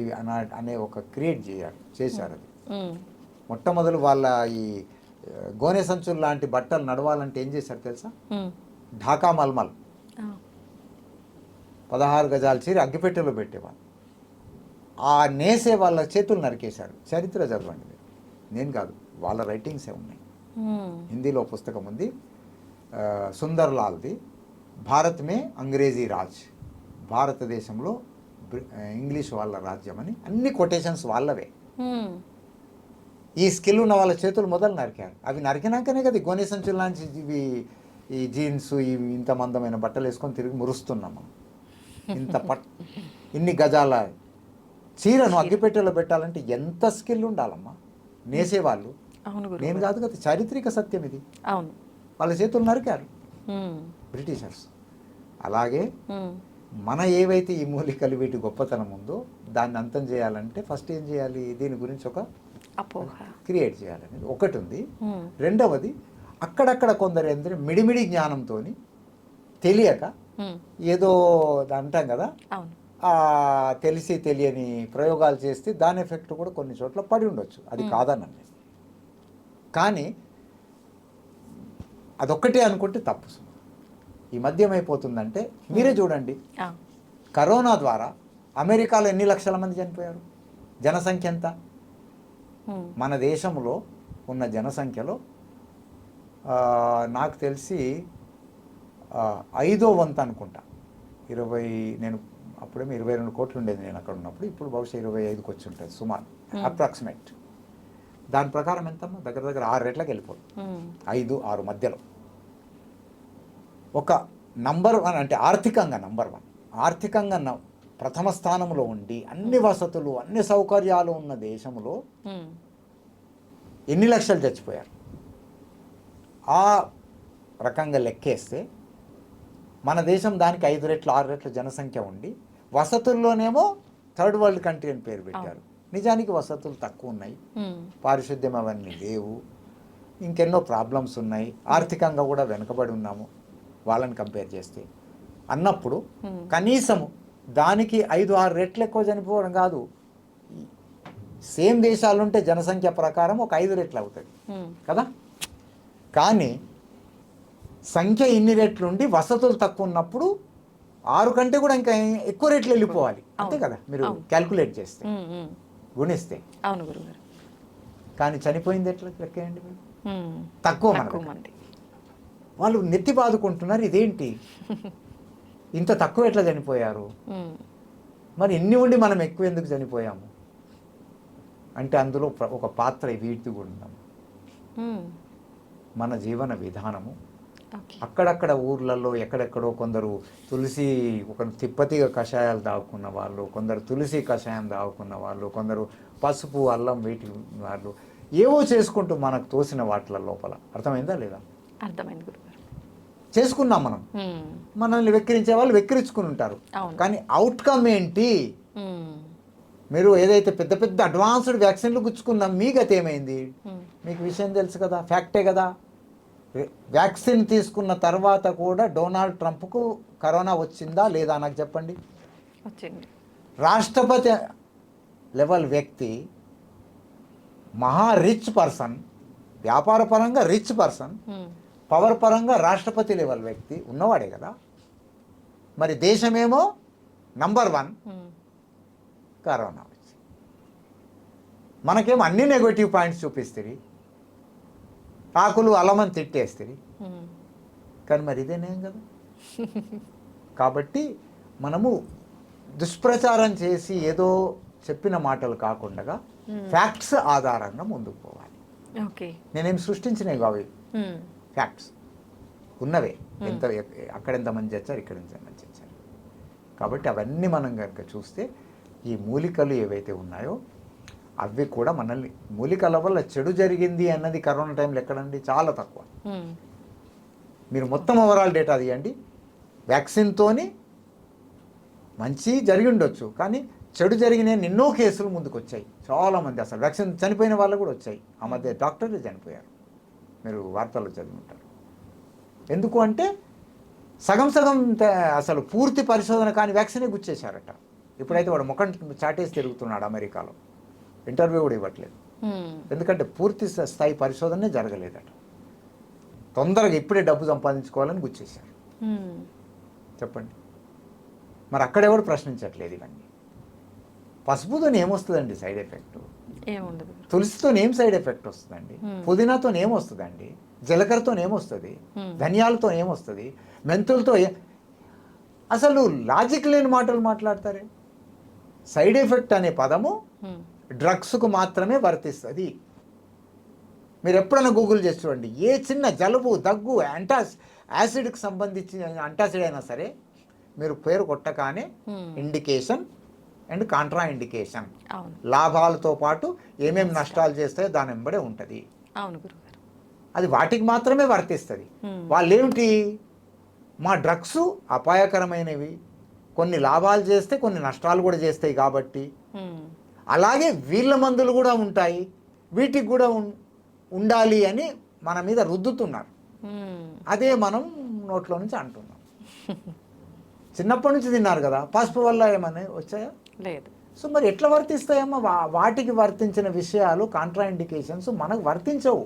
ఇవి అనే ఒక క్రియేట్ చేశారు. అది మొట్టమొదలు వాళ్ళ ఈ గోనె సంచులు లాంటి బట్టలు నడవాలంటే ఏం చేశారు తెలుసా? ఢాకా మల్మల్ 16 గజాల చీర అగ్గిపెట్టెలో పెట్టేవాళ్ళు. ఆ నేసే వాళ్ళ చేతులు నరికేశారు. చరిత్ర చదవండి, నేను కాదు, వాళ్ళ రైటింగ్సే ఉన్నాయి. హిందీలో పుస్తకం ఉంది, సుందర్ లాల్ది, భారత్ మే అంగ్రేజీ రాజ్, భారతదేశంలో ఇంగ్లీష్ వాళ్ళ రాజ్యం అని అన్ని కొటేషన్స్ వాళ్ళవే. ఈ స్కిల్ ఉన్న వాళ్ళ చేతులు మొదలు నరికారు. అవి నరికినాకనే కదా గోనె సంచుల నుంచి ఇవి ఈ జీన్స్ ఇవి ఇంత మందమైన బట్టలు వేసుకొని తిరిగి మురుస్తున్నాము. ఇన్ని గజాల చీరను అగ్గిపెట్టెలో పెట్టాలంటే ఎంత స్కిల్ ఉండాలమ్మా నేసేవాళ్ళు. నేను కాదు కదా, చారిత్రక సత్యం ఇది. అవును, వాళ్ళ చేతులు నరికారు బ్రిటిషర్స్. అలాగే మన ఏవైతే ఈ మూలికలు వీటి గొప్పతనం ఉందో దాన్ని అంతం చేయాలంటే ఫస్ట్ ఏం చేయాలి? దీని గురించి ఒక అపోహ క్రియేట్ చేయాలనేది ఒకటి ఉంది. రెండవది అక్కడక్కడ కొందరు ఏంటంటే మిడిమిడి జ్ఞానంతో తెలియక ఏదో అంటాం కదా, తెలిసి తెలియని ప్రయోగాలు చేస్తే దాని ఎఫెక్ట్ కూడా కొన్ని చోట్ల పడి ఉండొచ్చు. అది కాదనండి, కానీ అదొక్కటే అనుకుంటే తప్పు. ఈ మధ్య ఏమైపోతుందంటే మీరే చూడండి, ఆ. కరోనా ద్వారా అమెరికాలో ఎన్ని లక్షల మంది చనిపోయారు? జనసంఖ్య ఎంత? మన దేశంలో ఉన్న జనసంఖ్యలో నాకు తెలిసి 5వ వంతు అనుకుంటా. నేను అప్పుడేమో 22 కోట్లు ఉండేది నేను అక్కడ ఉన్నప్పుడు, ఇప్పుడు బహుశా 25కి వచ్చి ఉంటుంది సుమారు, అప్రాక్సిమేట్. దాని ప్రకారం ఎంతమ్మా? దగ్గర దగ్గర 6 రెట్లకి వెళ్ళిపోతుంది. 5-6 మధ్యలో. ఒక నంబర్ 1 అంటే ఆర్థికంగా నంబర్ 1, ఆర్థికంగా ప్రథమ స్థానంలో ఉండి అన్ని వసతులు అన్ని సౌకర్యాలు ఉన్న దేశంలో ఎన్ని లక్షలు చచ్చిపోయారు? ఆ రకంగా లెక్కేస్తే మన దేశం దానికి 5 రెట్లు 6 రెట్ల జనసంఖ్య ఉండి వసతుల్లోనేమో థర్డ్ వరల్డ్ కంట్రీ అని పేరు పెట్టారు. నిజానికి వసతులు తక్కువ ఉన్నాయి, పారిశుద్ధ్యం అవన్నీ లేవు, ఇంకెన్నో ప్రాబ్లమ్స్ ఉన్నాయి, ఆర్థికంగా కూడా వెనుకబడి ఉన్నాము వాళ్ళని కంపేర్ చేస్తే అన్నప్పుడు కనీసము దానికి 5-6 రెట్లు ఎక్కువ చనిపోవడం కాదు, సేమ్ దేశాలుంటే జనసంఖ్య ప్రకారం ఒక 5 రెట్లు అవుతుంది కదా. కానీ సంఖ్య ఇన్ని రెట్లుండి వసతులు తక్కువ ఉన్నప్పుడు 6 కంటే కూడా ఇంకా ఎక్కువ రెట్లు వెళ్ళిపోవాలి, అంతే కదా మీరు క్యాల్కులేట్ చేస్తే, గుణిస్తే. అవును గురుగారు. కానీ చనిపోయింది ఎట్లా లెక్కేయండి? తక్కువ మంది. వాళ్ళు నెత్తి బాదుకుంటున్నారు, ఇదేంటి ఇంత తక్కువ ఎట్లా చనిపోయారు, మరి ఇన్ని ఉండి మనం ఎక్కువ ఎందుకు చనిపోయాము అంటే అందులో ఒక పాత్ర వీటిది కూడా ఉందాం. మన జీవన విధానము. అక్కడక్కడ ఊర్లలో ఎక్కడెక్కడో కొందరు తిప్పతిగా కషాయాలు తాగుకున్న వాళ్ళు, కొందరు తులసి కషాయం తాగుకున్న వాళ్ళు, కొందరు పసుపు అల్లం వీటి వాళ్ళు ఏవో చేసుకుంటూ మనకు తోసిన వాటిల లోపల. అర్థమైందా లేదా? అర్థమైంది గురుగారు. చేసుకున్నాం మనం, మనల్ని వెక్కిరించే వాళ్ళు వెక్కిరించుకుని ఉంటారు, కానీ అవుట్కమ్ ఏంటి? మీరు ఏదైతే పెద్ద పెద్ద అడ్వాన్స్డ్ వ్యాక్సిన్లు గుచ్చుకున్నాం, మీ గతి ఏమైంది? మీకు విషయం తెలుసు కదా, ఫ్యాక్టే కదా. వ్యాక్సిన్ తీసుకున్న తర్వాత కూడా డొనాల్డ్ ట్రంప్కు కరోనా వచ్చిందా లేదా నాకు చెప్పండి. రాష్ట్రపతి లెవెల్ వ్యక్తి, మహా రిచ్ పర్సన్, వ్యాపార పరంగా రిచ్ పర్సన్, పవర్ పరంగా రాష్ట్రపతి లెవెల్ వ్యక్తి ఉన్నవాడే కదా. మరి దేశమేమో నంబర్ 1, కరోనా వచ్చి మనకేమో అన్ని నెగటివ్ పాయింట్స్ చూపిస్తుంది, ఆకులు అలమని తిట్టేస్తుంది, కానీ మరి ఇదేనేం కదా. కాబట్టి మనము దుష్ప్రచారం చేసి ఏదో చెప్పిన మాటలు కాకుండా ఫ్యాక్ట్స్ ఆధారంగా ముందుకు పోవాలి. నేనేం సృష్టించినవి కావు, ఫ్యాక్ట్స్ ఉన్నవే. అక్కడ ఎంతమంది చచ్చారు, ఇక్కడ ఎంతమంది చచ్చారు. కాబట్టి అవన్నీ మనం కనుక చూస్తే ఈ మూలికలు ఏవైతే ఉన్నాయో అవి కూడా మనల్ని, మూలికల వల్ల చెడు జరిగింది అన్నది కరోనా టైంలో ఎక్కడండి? చాలా తక్కువ. మీరు మొత్తం ఓవరాల్ డేటా తీయండి, వ్యాక్సిన్తోని మంచి జరిగి ఉండొచ్చు, కానీ చెడు జరిగిన ఎన్నో కేసులు ముందుకు వచ్చాయి. చాలామంది అసలు వ్యాక్సిన్ చనిపోయిన వాళ్ళు కూడా వచ్చాయి. ఆ మధ్య డాక్టర్లు చనిపోయారు, మీరు వార్తల్లో చదివి ఉంటారు. ఎందుకు అంటే సగం అసలు పూర్తి పరిశోధన కానీ వ్యాక్సినే గుచ్చేశారట. ఇప్పుడైతే వాడు ముఖం చాటేసి తిరుగుతున్నాడు అమెరికాలో, ఇంటర్వ్యూ కూడా ఇవ్వట్లేదు. ఎందుకంటే పూర్తి స్థాయి పరిశోధనే జరగలేదట. తొందరగా ఇప్పుడే డబ్బు సంపాదించుకోవాలని గుచ్చేశారు. చెప్పండి, మరి అక్కడెవడు ప్రశ్నించట్లేదు ఇవన్నీ. పసుపుతో ఏమొస్తుందండి సైడ్ ఎఫెక్ట్? తులసితో ఏం సైడ్ ఎఫెక్ట్ వస్తుందండి? పుదీనాతో ఏమొస్తుందండి? జీలకర్రతో ఏమొస్తుంది? ధనియాలతో ఏమొస్తుంది? మెంతులతో అసలు లాజిక్ లేని మాటలు మాట్లాడతారే. సైడ్ ఎఫెక్ట్ అనే పదము డ్రగ్స్కు మాత్రమే వర్తిస్తుంది. మీరు ఎప్పుడైనా గూగుల్ చేసి చూడండి, ఏ చిన్న జలుబు దగ్గు యాసిడ్కి సంబంధించిన అంటాసిడ్ అయినా సరే మీరు పేరు కొట్టగానే ఇండికేషన్ అండ్ కాంట్రా ఇండికేషన్, లాభాలతో పాటు ఏమేమి నష్టాలు చేస్తాయో దాని వెంబడే ఉంటుంది. అది వాటికి మాత్రమే వర్తిస్తుంది. వాళ్ళేమిటి, మా డ్రగ్స్ అపాయకరమైనవి, కొన్ని లాభాలు చేస్తే కొన్ని నష్టాలు కూడా చేస్తాయి కాబట్టి, అలాగే వీళ్ళ మందులు కూడా ఉంటాయి, వీటికి కూడా ఉండాలి అని మన మీద రుద్దుతున్నారు. అదే మనం నోట్లో నుంచి అంటున్నాం. చిన్నప్పటి నుంచి తిన్నారు కదా, పసుపు వల్ల ఏమన్నా వచ్చాయా? లేదు. సో మరి ఎట్లా వర్తిస్తాయమ్మా? వాటికి వర్తించిన విషయాలు కాంట్రా ఇండికేషన్స్ మనకు వర్తించవు.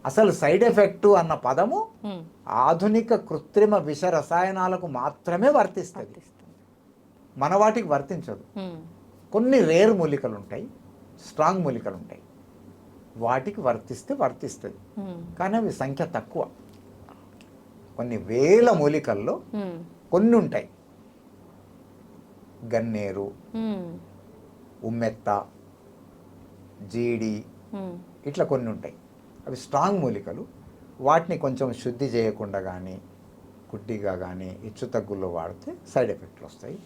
అసలు సైడ్ ఎఫెక్ట్ అన్న పదము ఉమ్, ఆధునిక కృత్రిమ విష రసాయనాలకు మాత్రమే వర్తిస్తుంది, మన వాటికి వర్తించదు. ఉమ్, కొన్ని రేర్ మూలికలు ఉంటాయి, స్ట్రాంగ్ మూలికలు ఉంటాయి, వాటికి వర్తిస్తుంది. ఉమ్, కానీ అవి సంఖ్య తక్కువ. కొన్ని వేల మూలికల్లో ఉమ్, కొన్ని ఉంటాయి. గన్నేరు, ఉమ్, ఉమ్మెత్త, జీడి, ఉమ్, ఇట్లా కొన్ని ఉంటాయి. అవి స్ట్రాంగ్ మూలికలు. వాటిని కొంచెం శుద్ధి చేయకుండా కానీ గుడ్డిగా కానీ హెచ్చు తగ్గుల్లో వాడితే సైడ్ ఎఫెక్ట్లు వస్తాయి.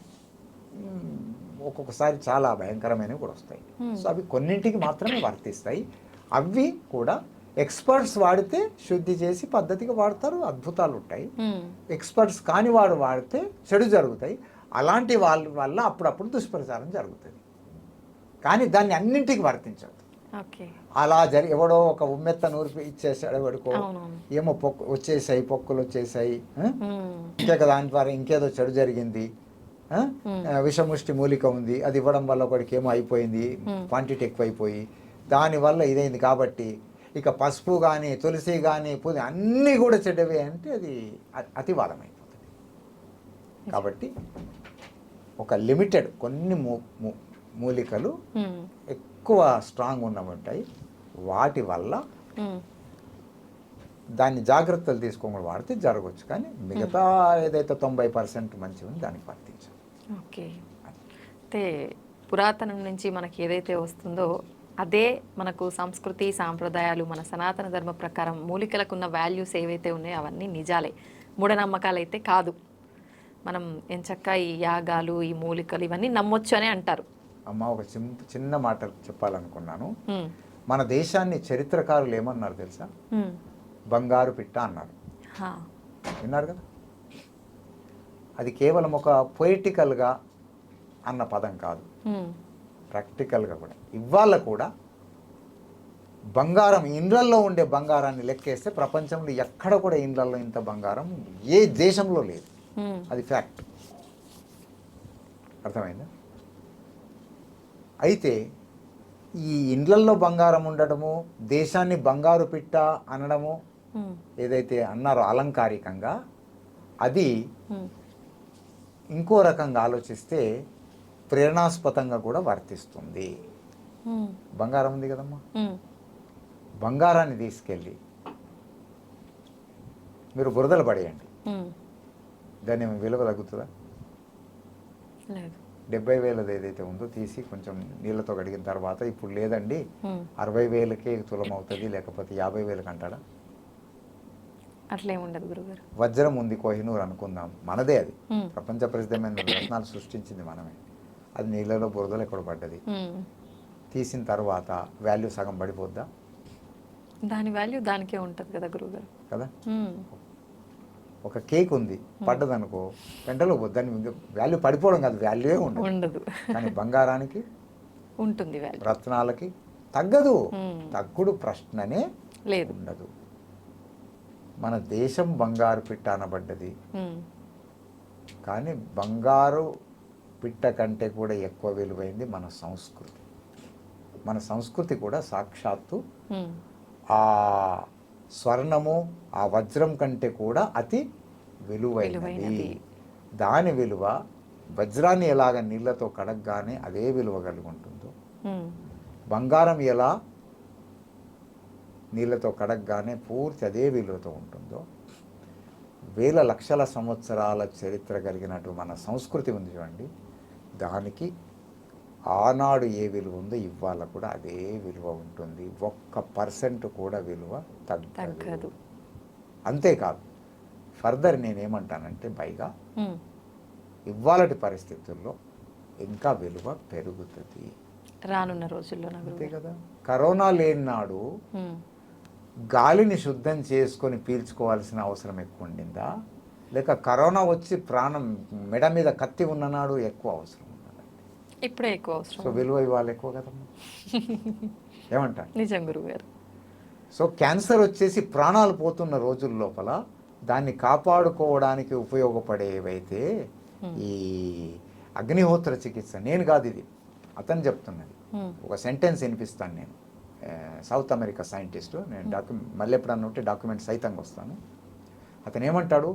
ఒక్కొక్కసారి చాలా భయంకరమైనవి కూడా వస్తాయి. సో అవి కొన్నింటికి మాత్రమే వర్తిస్తాయి. అవి కూడా ఎక్స్పర్ట్స్ వాడితే శుద్ధి చేసి పద్ధతిగా వాడతారు, అద్భుతాలు ఉంటాయి. ఉమ్, ఎక్స్పర్ట్స్ కాని వాడు వాడితే చెడు జరుగుతాయి. అలాంటి వాళ్ళ వల్ల అప్పుడప్పుడు దుష్ప్రచారం జరుగుతుంది. కానీ దాన్ని అన్నింటికి వర్తించదు. ఓకే. అలా ఎవడో ఒక ఉమ్మెత్త నూరు ఇచ్చేసాడు, ఎవడికో అవునవును. ఏమో వచ్చేసాయి, పొక్కులు వచ్చేసాయి, ఉమ్, ఇంకే కదా దాని ద్వారా ఇంకేదో చెడు జరిగింది, విషముష్టి మూలిక ఉంది, అది ఇవ్వడం వల్ల ఒకడికి ఏమో అయిపోయింది, క్వాంటిటీ ఎక్కువైపోయి దానివల్ల ఇదైంది. కాబట్టి ఇక పసుపు కానీ తులసి కానీ పూజ అన్నీ కూడా చెడ్డవే అంటే అది అతివాదం అయిపోతుంది. కాబట్టి ఒక లిమిటెడ్ కొన్ని మూలికలు ఉమ్, ఎక్కువ స్ట్రాంగ్ ఉన్నవి ఉంటాయి. వాటి వల్ల ఉమ్, దాన్ని జాగ్రత్తలు తీసుకోకుండా వాడితే జరగవచ్చు. కానీ మిగతా ఏదైతే 90% మంచి ఉంది దానికి వర్తించదు. ఓకే. అయితే పురాతనం నుంచి మనకి ఏదైతే వస్తుందో అదే మనకు సంస్కృతి సాంప్రదాయాలు, మన సనాతన ధర్మ ప్రకారం మూలికలకు ఉన్న వాల్యూస్ ఏవైతే ఉన్నాయో అవన్నీ నిజాలే, మూఢనమ్మకాలు అయితే కాదు. మనం ఎంచక్కా ఈ యాగాలు, ఈ మూలికలు ఇవన్నీ నమ్మొచ్చు అని అంటారు. అమ్మ, ఒక చిన్న మాట చెప్పాలనుకున్నాను. ఉమ్, మన దేశాన్ని చరిత్రకారులు ఏమన్నారు తెలుసా? ఉమ్, బంగారు పిట్ట అన్నారు. హా, విన్నారు కదా? అది కేవలం ఒక పొయిటికల్గా అన్న పదం కాదు, ఉమ్, ప్రాక్టికల్గా కూడా. ఇవాళ కూడా బంగారం, ఇండ్లల్లో ఉండే బంగారాన్ని లెక్కేస్తే ప్రపంచంలో ఎక్కడ కూడా ఇండ్లల్లో ఇంత బంగారం ఏ దేశంలో లేదు. ఉమ్, అది ఫ్యాక్ట్. అర్థమైందా? అయితే ఈ ఇండ్లల్లో బంగారం ఉండడము, దేశాన్ని బంగారు పిట్ట అనడము ఉమ్, ఏదైతే అన్నారో అలంకారికంగా, అది ఉమ్, ఇంకో రకంగా ఆలోచిస్తే ప్రేరణాస్పదంగా కూడా వర్తిస్తుంది. ఉమ్, బంగారం ఉంది కదమ్మా, ఉమ్, బంగారాన్ని తీసుకెళ్ళి మీరు బురదలు పడేయండి, ఉమ్, దాన్ని ఏమైనా విలువ తగ్గుతుందా? లేదు. 70,000 ఏదైతే ఉందో తీసి కొంచెం నీళ్ళతో కడిగిన తర్వాత ఇప్పుడు లేదండి ఉమ్, 60,000కే తులం అవుతుంది, లేకపోతే 50,000కి అంటాడా? అట్లేముండదు గురుగారు. వజ్రం ఉంది కోహినూర్ అనుకుందాం, మనదే అది. ఉమ్, ప్రపంచ ప్రసిద్ధమైన రత్నాలు సృష్టించింది మనమే. అది నీళ్ళలో బురదలు ఎక్కడ పడ్డది. ఉమ్, తీసిన తర్వాత వాల్యూ సగం పడిపోద్దా? దాని వాల్యూ దానికే ఉంటుంది కదా గురుగారు. కదా? ఉమ్, ఒక కేక్ ఉంది, పడ్డదనుకో వెంటలో దాని వాల్యూ పడిపోవడం కాదు, వాల్యూయే ఉండదు. ఉండదు. కానీ బంగారానికి, ఉంటుంది వాల్యూ. రత్నాలకి తగ్గదు. ఉమ్, తగ్గుడు ప్రశ్ననే లేదు. ఉండదు. మన దేశం బంగారు పిట్ట అనబడ్డది. ఉమ్, కానీ బంగారు పిట్ట కంటే కూడా ఎక్కువ విలువైంది మన సంస్కృతి. మన సంస్కృతి కూడా సాక్షాత్తు ఉమ్, ఆ స్వర్ణము, ఆ వజ్రం కంటే కూడా అతి విలువైనది. విలువైనది. దాని విలువ వజ్రాన్ని ఎలాగ నీళ్ళతో కడగగానే అదే విలువ కలిగి ఉంటుందో, ఉమ్, బంగారం ఎలా నీళ్ళతో కడగగానే పూర్తి అదే విలువతో ఉంటుందో, వేల లక్షల సంవత్సరాల చరిత్ర కలిగినట్టు మన సంస్కృతి ఉంది చూడండి, దానికి ఆనాడు ఏ విలువ ఉందో ఇవాళ కూడా అదే విలువ ఉంటుంది. 1% కూడా విలువ తగ్గదు. అంతేకాదు, ఫర్దర్ నేనేమంటానంటే పైగా ఉమ్, ఇవాళటి పరిస్థితుల్లో ఇంకా విలువ పెరుగుతుంది. రానున్న రోజుల్లో అంతే కదా? కరోనా లేని నాడు గాలిని శుద్ధం చేసుకొని పీల్చుకోవాల్సిన అవసరం ఎక్కువ ఉండిందా, లేక కరోనా వచ్చి ప్రాణం మెడ మీద కత్తి ఉన్ననాడు ఎక్కువ అవసరం ఉన్నదా? ఇప్పుడే ఎక్కువ అవసరం. సో విలువ ఇవ్వాలి ఎక్కువ కదమ్మా. ఏమంటారు? నిజం గురుగారు. సో క్యాన్సర్ వచ్చేసి ప్రాణాలు పోతున్న రోజుల లోపల దాన్ని కాపాడుకోవడానికి ఉపయోగపడేవైతే ఈ అగ్నిహోత్ర చికిత్స, నేను కాదు ఇది, అతను చెప్తున్నది. ఒక సెంటెన్స్ వినిపిస్తాను నేను. South America scientist. నేను మళ్ళీ ఎప్పుడన్నా ఉంటే డాక్యుమెంట్ సైతంగా వస్తాను. అతను ఏమంటాడు,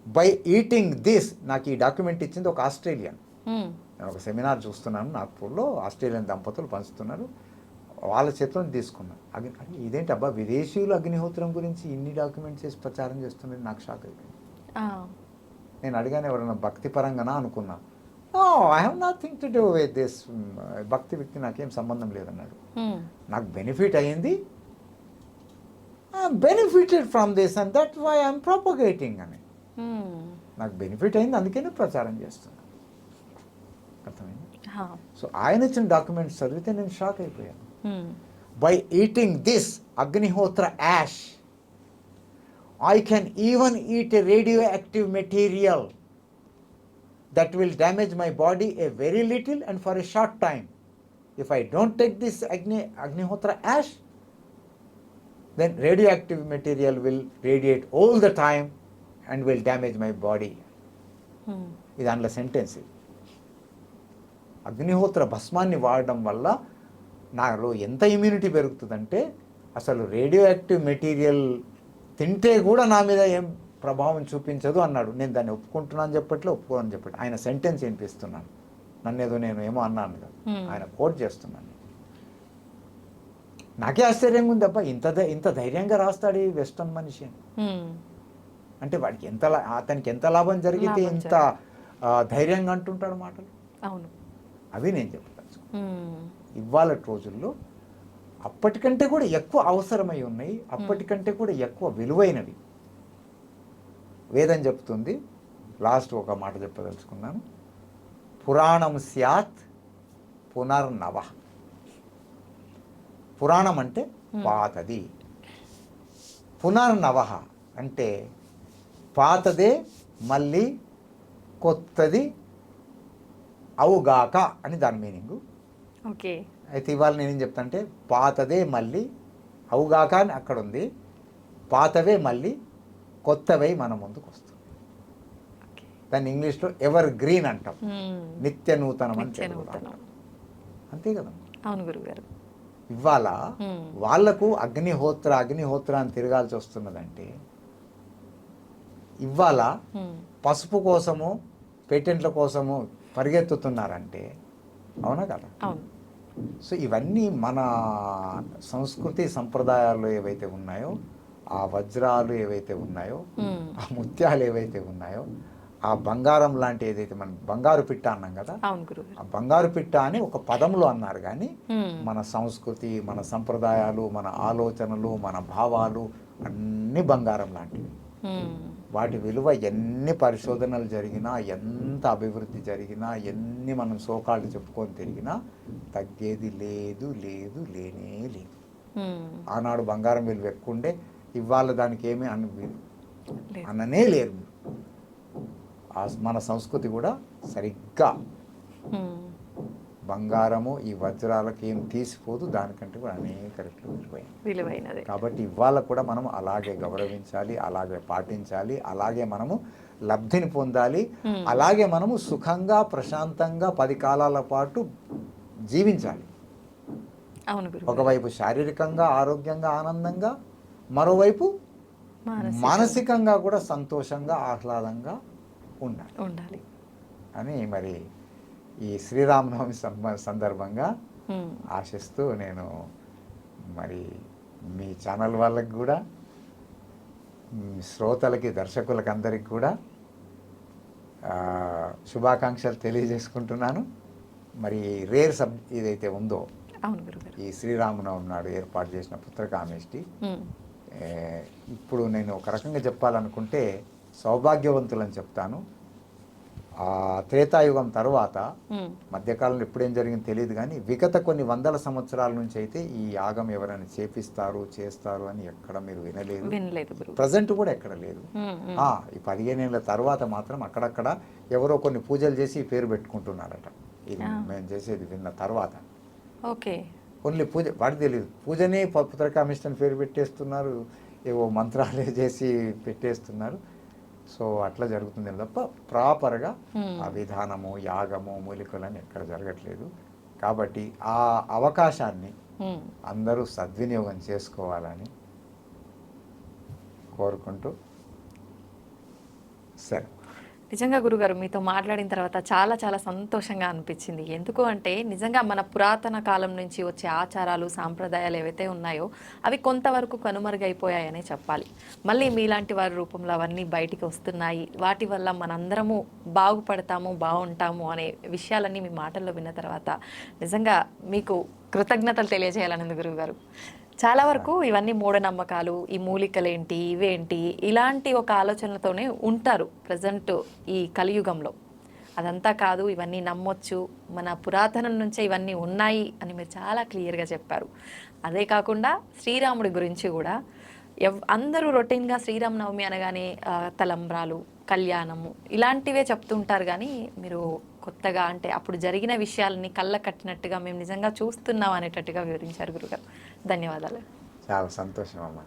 బై ఈటింగ్ దిస్, నాకు ఈ డాక్యుమెంట్ ఇచ్చింది ఒక ఆస్ట్రేలియన్. నేను ఒక సెమినార్ చూస్తున్నాను నాగ్పూర్లో, ఆస్ట్రేలియన్ దంపతులు పంచుతున్నారు, వాళ్ళ చేతిలో తీసుకున్నాను. ఇదేంటి అబ్బా, విదేశీయులు అగ్నిహోత్రం గురించి ఇన్ని డాక్యుమెంట్స్ చేసి ప్రచారం చేస్తున్నది, నాకు షాక్ అయిపోయింది. నేను అడిగాను ఎవరైనా భక్తి పరంగానా అనుకున్నాను. I have nothing to do with this, భక్తి వ్యక్తి నాకేం సంబంధం లేదన్నాడు. నాకు బెనిఫిట్ అయ్యింది, benefited from this and that why I'm propagating అని. నాకు బెనిఫిట్ అయింది, అందుకే నేను ప్రచారం చేస్తున్నాను. అర్థమైంది? సో ఆయన ఇచ్చిన డాక్యుమెంట్స్ చదివితే నేను షాక్ అయిపోయాను. By eating this agnihotra ash I can even eat a radioactive material that will damage my body a very little and for a short time. If I don't take this Agnihotra ash, then radioactive material will radiate all the time and will damage my body. ఇది అందులో sentence. Agnihotra భస్మాన్ని వాడడం వల్ల నాలో ఎంత immunity పెరుగుతుందంటే, అసలు radio active material తింటే కూడా నా మీద ఏం ప్రభావం చూపించదు అన్నాడు. నేను దాన్ని ఒప్పుకుంటున్నాను చెప్పట్లే, ఒప్పుకోనని చెప్పట్లే, ఆయన సెంటెన్స్ వినిపిస్తున్నాను. నేను ఏమో అన్నాను కదా, ఆయన కోట్ చేస్తున్నాను. నాకే ఆశ్చర్యంగా ఉంది, అబ్బా ఇంత ధైర్యంగా రాస్తాడు ఈ వెస్టర్న్ మనిషి అని. అంటే వాడికి అతనికి ఎంత లాభం జరిగితే ఇంత ధైర్యంగా అంటుంటాడు మాటలు. అవును, అవి నేను చెప్పచ్చు. ఇవాళ రోజుల్లో అప్పటికంటే కూడా ఎక్కువ అవసరమై ఉన్నాయి, అప్పటికంటే కూడా ఎక్కువ విలువైనవి. వేదం చెప్తుంది, లాస్ట్ ఒక మాట చెప్పదలుచుకున్నాను, పురాణం స్యాత్ పునర్నవ. పురాణం అంటే పాతది, పునర్నవ అంటే పాతదే మళ్ళీ కొత్తది అవుగాక అని దాని మీనింగు. ఓకే. అయితే ఇవాళ నేనేం చెప్తానంటే, పాతదే మళ్ళీ అవుగాక అని అక్కడ ఉంది, పాతవే మళ్ళీ కొత్తవై మన ముందుకు వస్తుంది. దాన్ని ఇంగ్లీష్లో ఎవర్ గ్రీన్ అంటాం, నిత్య నూతనం అంటే అంతే కదా. అవును గురుగారు. ఇవాళ వాళ్లకు అగ్నిహోత్ర అని తిరగాల్సి వస్తున్నదంటే, ఇవాళ పసుపు కోసము పేటెంట్ల కోసము పరిగెత్తుతున్నారంటే అవునా కదా. సో ఇవన్నీ మన సంస్కృతి సంప్రదాయాలు ఏవైతే ఉన్నాయో, ఆ వజ్రాలు ఏవైతే ఉన్నాయో, ఆ ముత్యాలు ఏవైతే ఉన్నాయో, ఆ బంగారం లాంటి ఏదైతే మనం బంగారు పిట్ట అన్నాం కదా, ఆ బంగారు పిట్ట అని ఒక పదంలో అన్నారు. కానీ మన సంస్కృతి, మన సంప్రదాయాలు, మన ఆలోచనలు, మన భావాలు అన్నీ బంగారం లాంటివి. వాటి విలువ ఎన్ని పరిశోధనలు జరిగినా, ఎంత అభివృద్ధి జరిగినా, ఎన్ని మనం సోకాళ్ళు చెప్పుకొని తిరిగినా తగ్గేది లేదు, లేనే లేదు. ఆనాడు బంగారం విలువ ఎక్కువ ఉండే, ఇవాళ దానికి ఏమీ అననే లేరు. మన సంస్కృతి కూడా సరిగ్గా బంగారము ఈ వజ్రాలకు ఏం తీసిపోదు, దానికంటే కూడా అనేక రెట్లు విలువైనది. కాబట్టి ఇవాళ కూడా మనం అలాగే గౌరవించాలి, అలాగే పాటించాలి, అలాగే మనము లబ్ధిని పొందాలి, అలాగే మనము సుఖంగా ప్రశాంతంగా 10 కాలాల పాటు జీవించాలి. ఒకవైపు శారీరకంగా ఆరోగ్యంగా ఆనందంగా, మరోవైపు మానసికంగా కూడా సంతోషంగా ఆహ్లాదంగా ఉండాలి అని మరి ఈ శ్రీరామనవమి సందర్భంగా ఆశిస్తూ నేను మరి మీ ఛానల్ వాళ్ళకి కూడా, శ్రోతలకి, దర్శకులకి అందరికి కూడా శుభాకాంక్షలు తెలియజేసుకుంటున్నాను. మరి రేర్ ఏదైతే ఉందో, ఈ శ్రీరామనవమి నాడు ఏర్పాటు చేసిన పుత్రకామేష్టి, ఇప్పుడు నేను ఒక రకంగా చెప్పాలనుకుంటే సౌభాగ్యవంతులని చెప్తాను. ఆ త్రేతాయుగం తర్వాత, మధ్యకాలంలో ఎప్పుడేం జరిగింది తెలియదు కానీ, విగత కొన్ని వందల సంవత్సరాల నుంచి అయితే ఈ యాగం ఎవరైనా చేస్తారు అని ఎక్కడ మీరు వినలేదు. ప్రజెంట్ కూడా ఎక్కడ లేదు. ఈ 15 ఏళ్ళ తర్వాత మాత్రం అక్కడక్కడ ఎవరో కొన్ని పూజలు చేసి పేరు పెట్టుకుంటున్నారట. ఇది మేము చేసేది విన్న తర్వాత ఓన్లీ పూజ, వాడికి తెలియదు. పూజనే పుత్రకామేష్టి పేరు పెట్టేస్తున్నారు, ఏవో మంత్రాలే చేసి పెట్టేస్తున్నారు. సో అట్లా జరుగుతుంది తప్ప ప్రాపర్గా ఆ విధానము, యాగము, మూలికలని ఎక్కడ జరగట్లేదు. కాబట్టి ఆ అవకాశాన్ని అందరూ సద్వినియోగం చేసుకోవాలని కోరుకుంటూ సరే. నిజంగా గురుగారు మీతో మాట్లాడిన తర్వాత చాలా చాలా సంతోషంగా అనిపించింది. ఎందుకు అంటే నిజంగా మన పురాతన కాలం నుంచి వచ్చే ఆచారాలు సాంప్రదాయాలు ఏవైతే ఉన్నాయో అవి కొంతవరకు కనుమరుగైపోయాయనే చెప్పాలి. మళ్ళీ మీలాంటి వారి రూపంలో అవన్నీ బయటికి వస్తున్నాయి. వాటి వల్ల మనందరము బాగుపడతాము, బాగుంటాము అనే విషయాలన్నీ మీ మాటల్లో విన్న తర్వాత నిజంగా మీకు కృతజ్ఞతలు తెలియజేయాలన్నది గురువుగారు. చాలా వరకు ఇవన్నీ మూఢనమ్మకాలు, ఈ మూలికలేంటి, ఇవేంటి, ఇలాంటి ఒక ఆలోచనలతోనే ఉంటారు ప్రజెంట్ ఈ కలియుగంలో. అదంతా కాదు, ఇవన్నీ నమ్మొచ్చు, మన పురాతనం నుంచే ఇవన్నీ ఉన్నాయి అని మీరు చాలా క్లియర్గా చెప్పారు. అదే కాకుండా శ్రీరాముడి గురించి కూడా అందరూ రొటీన్గా శ్రీరామనవమి అనగానే తలంబ్రాలు, కళ్యాణము ఇలాంటివే చెప్తుంటారు. కానీ మీరు కొత్తగా అంటే అప్పుడు జరిగిన విషయాలని కళ్ళ కట్టినట్టుగా మేము నిజంగా చూస్తున్నాం అనేటట్టుగా వివరించారు గురుగారు. ధన్యవాదాలు. చాలా సంతోషం అమ్మా.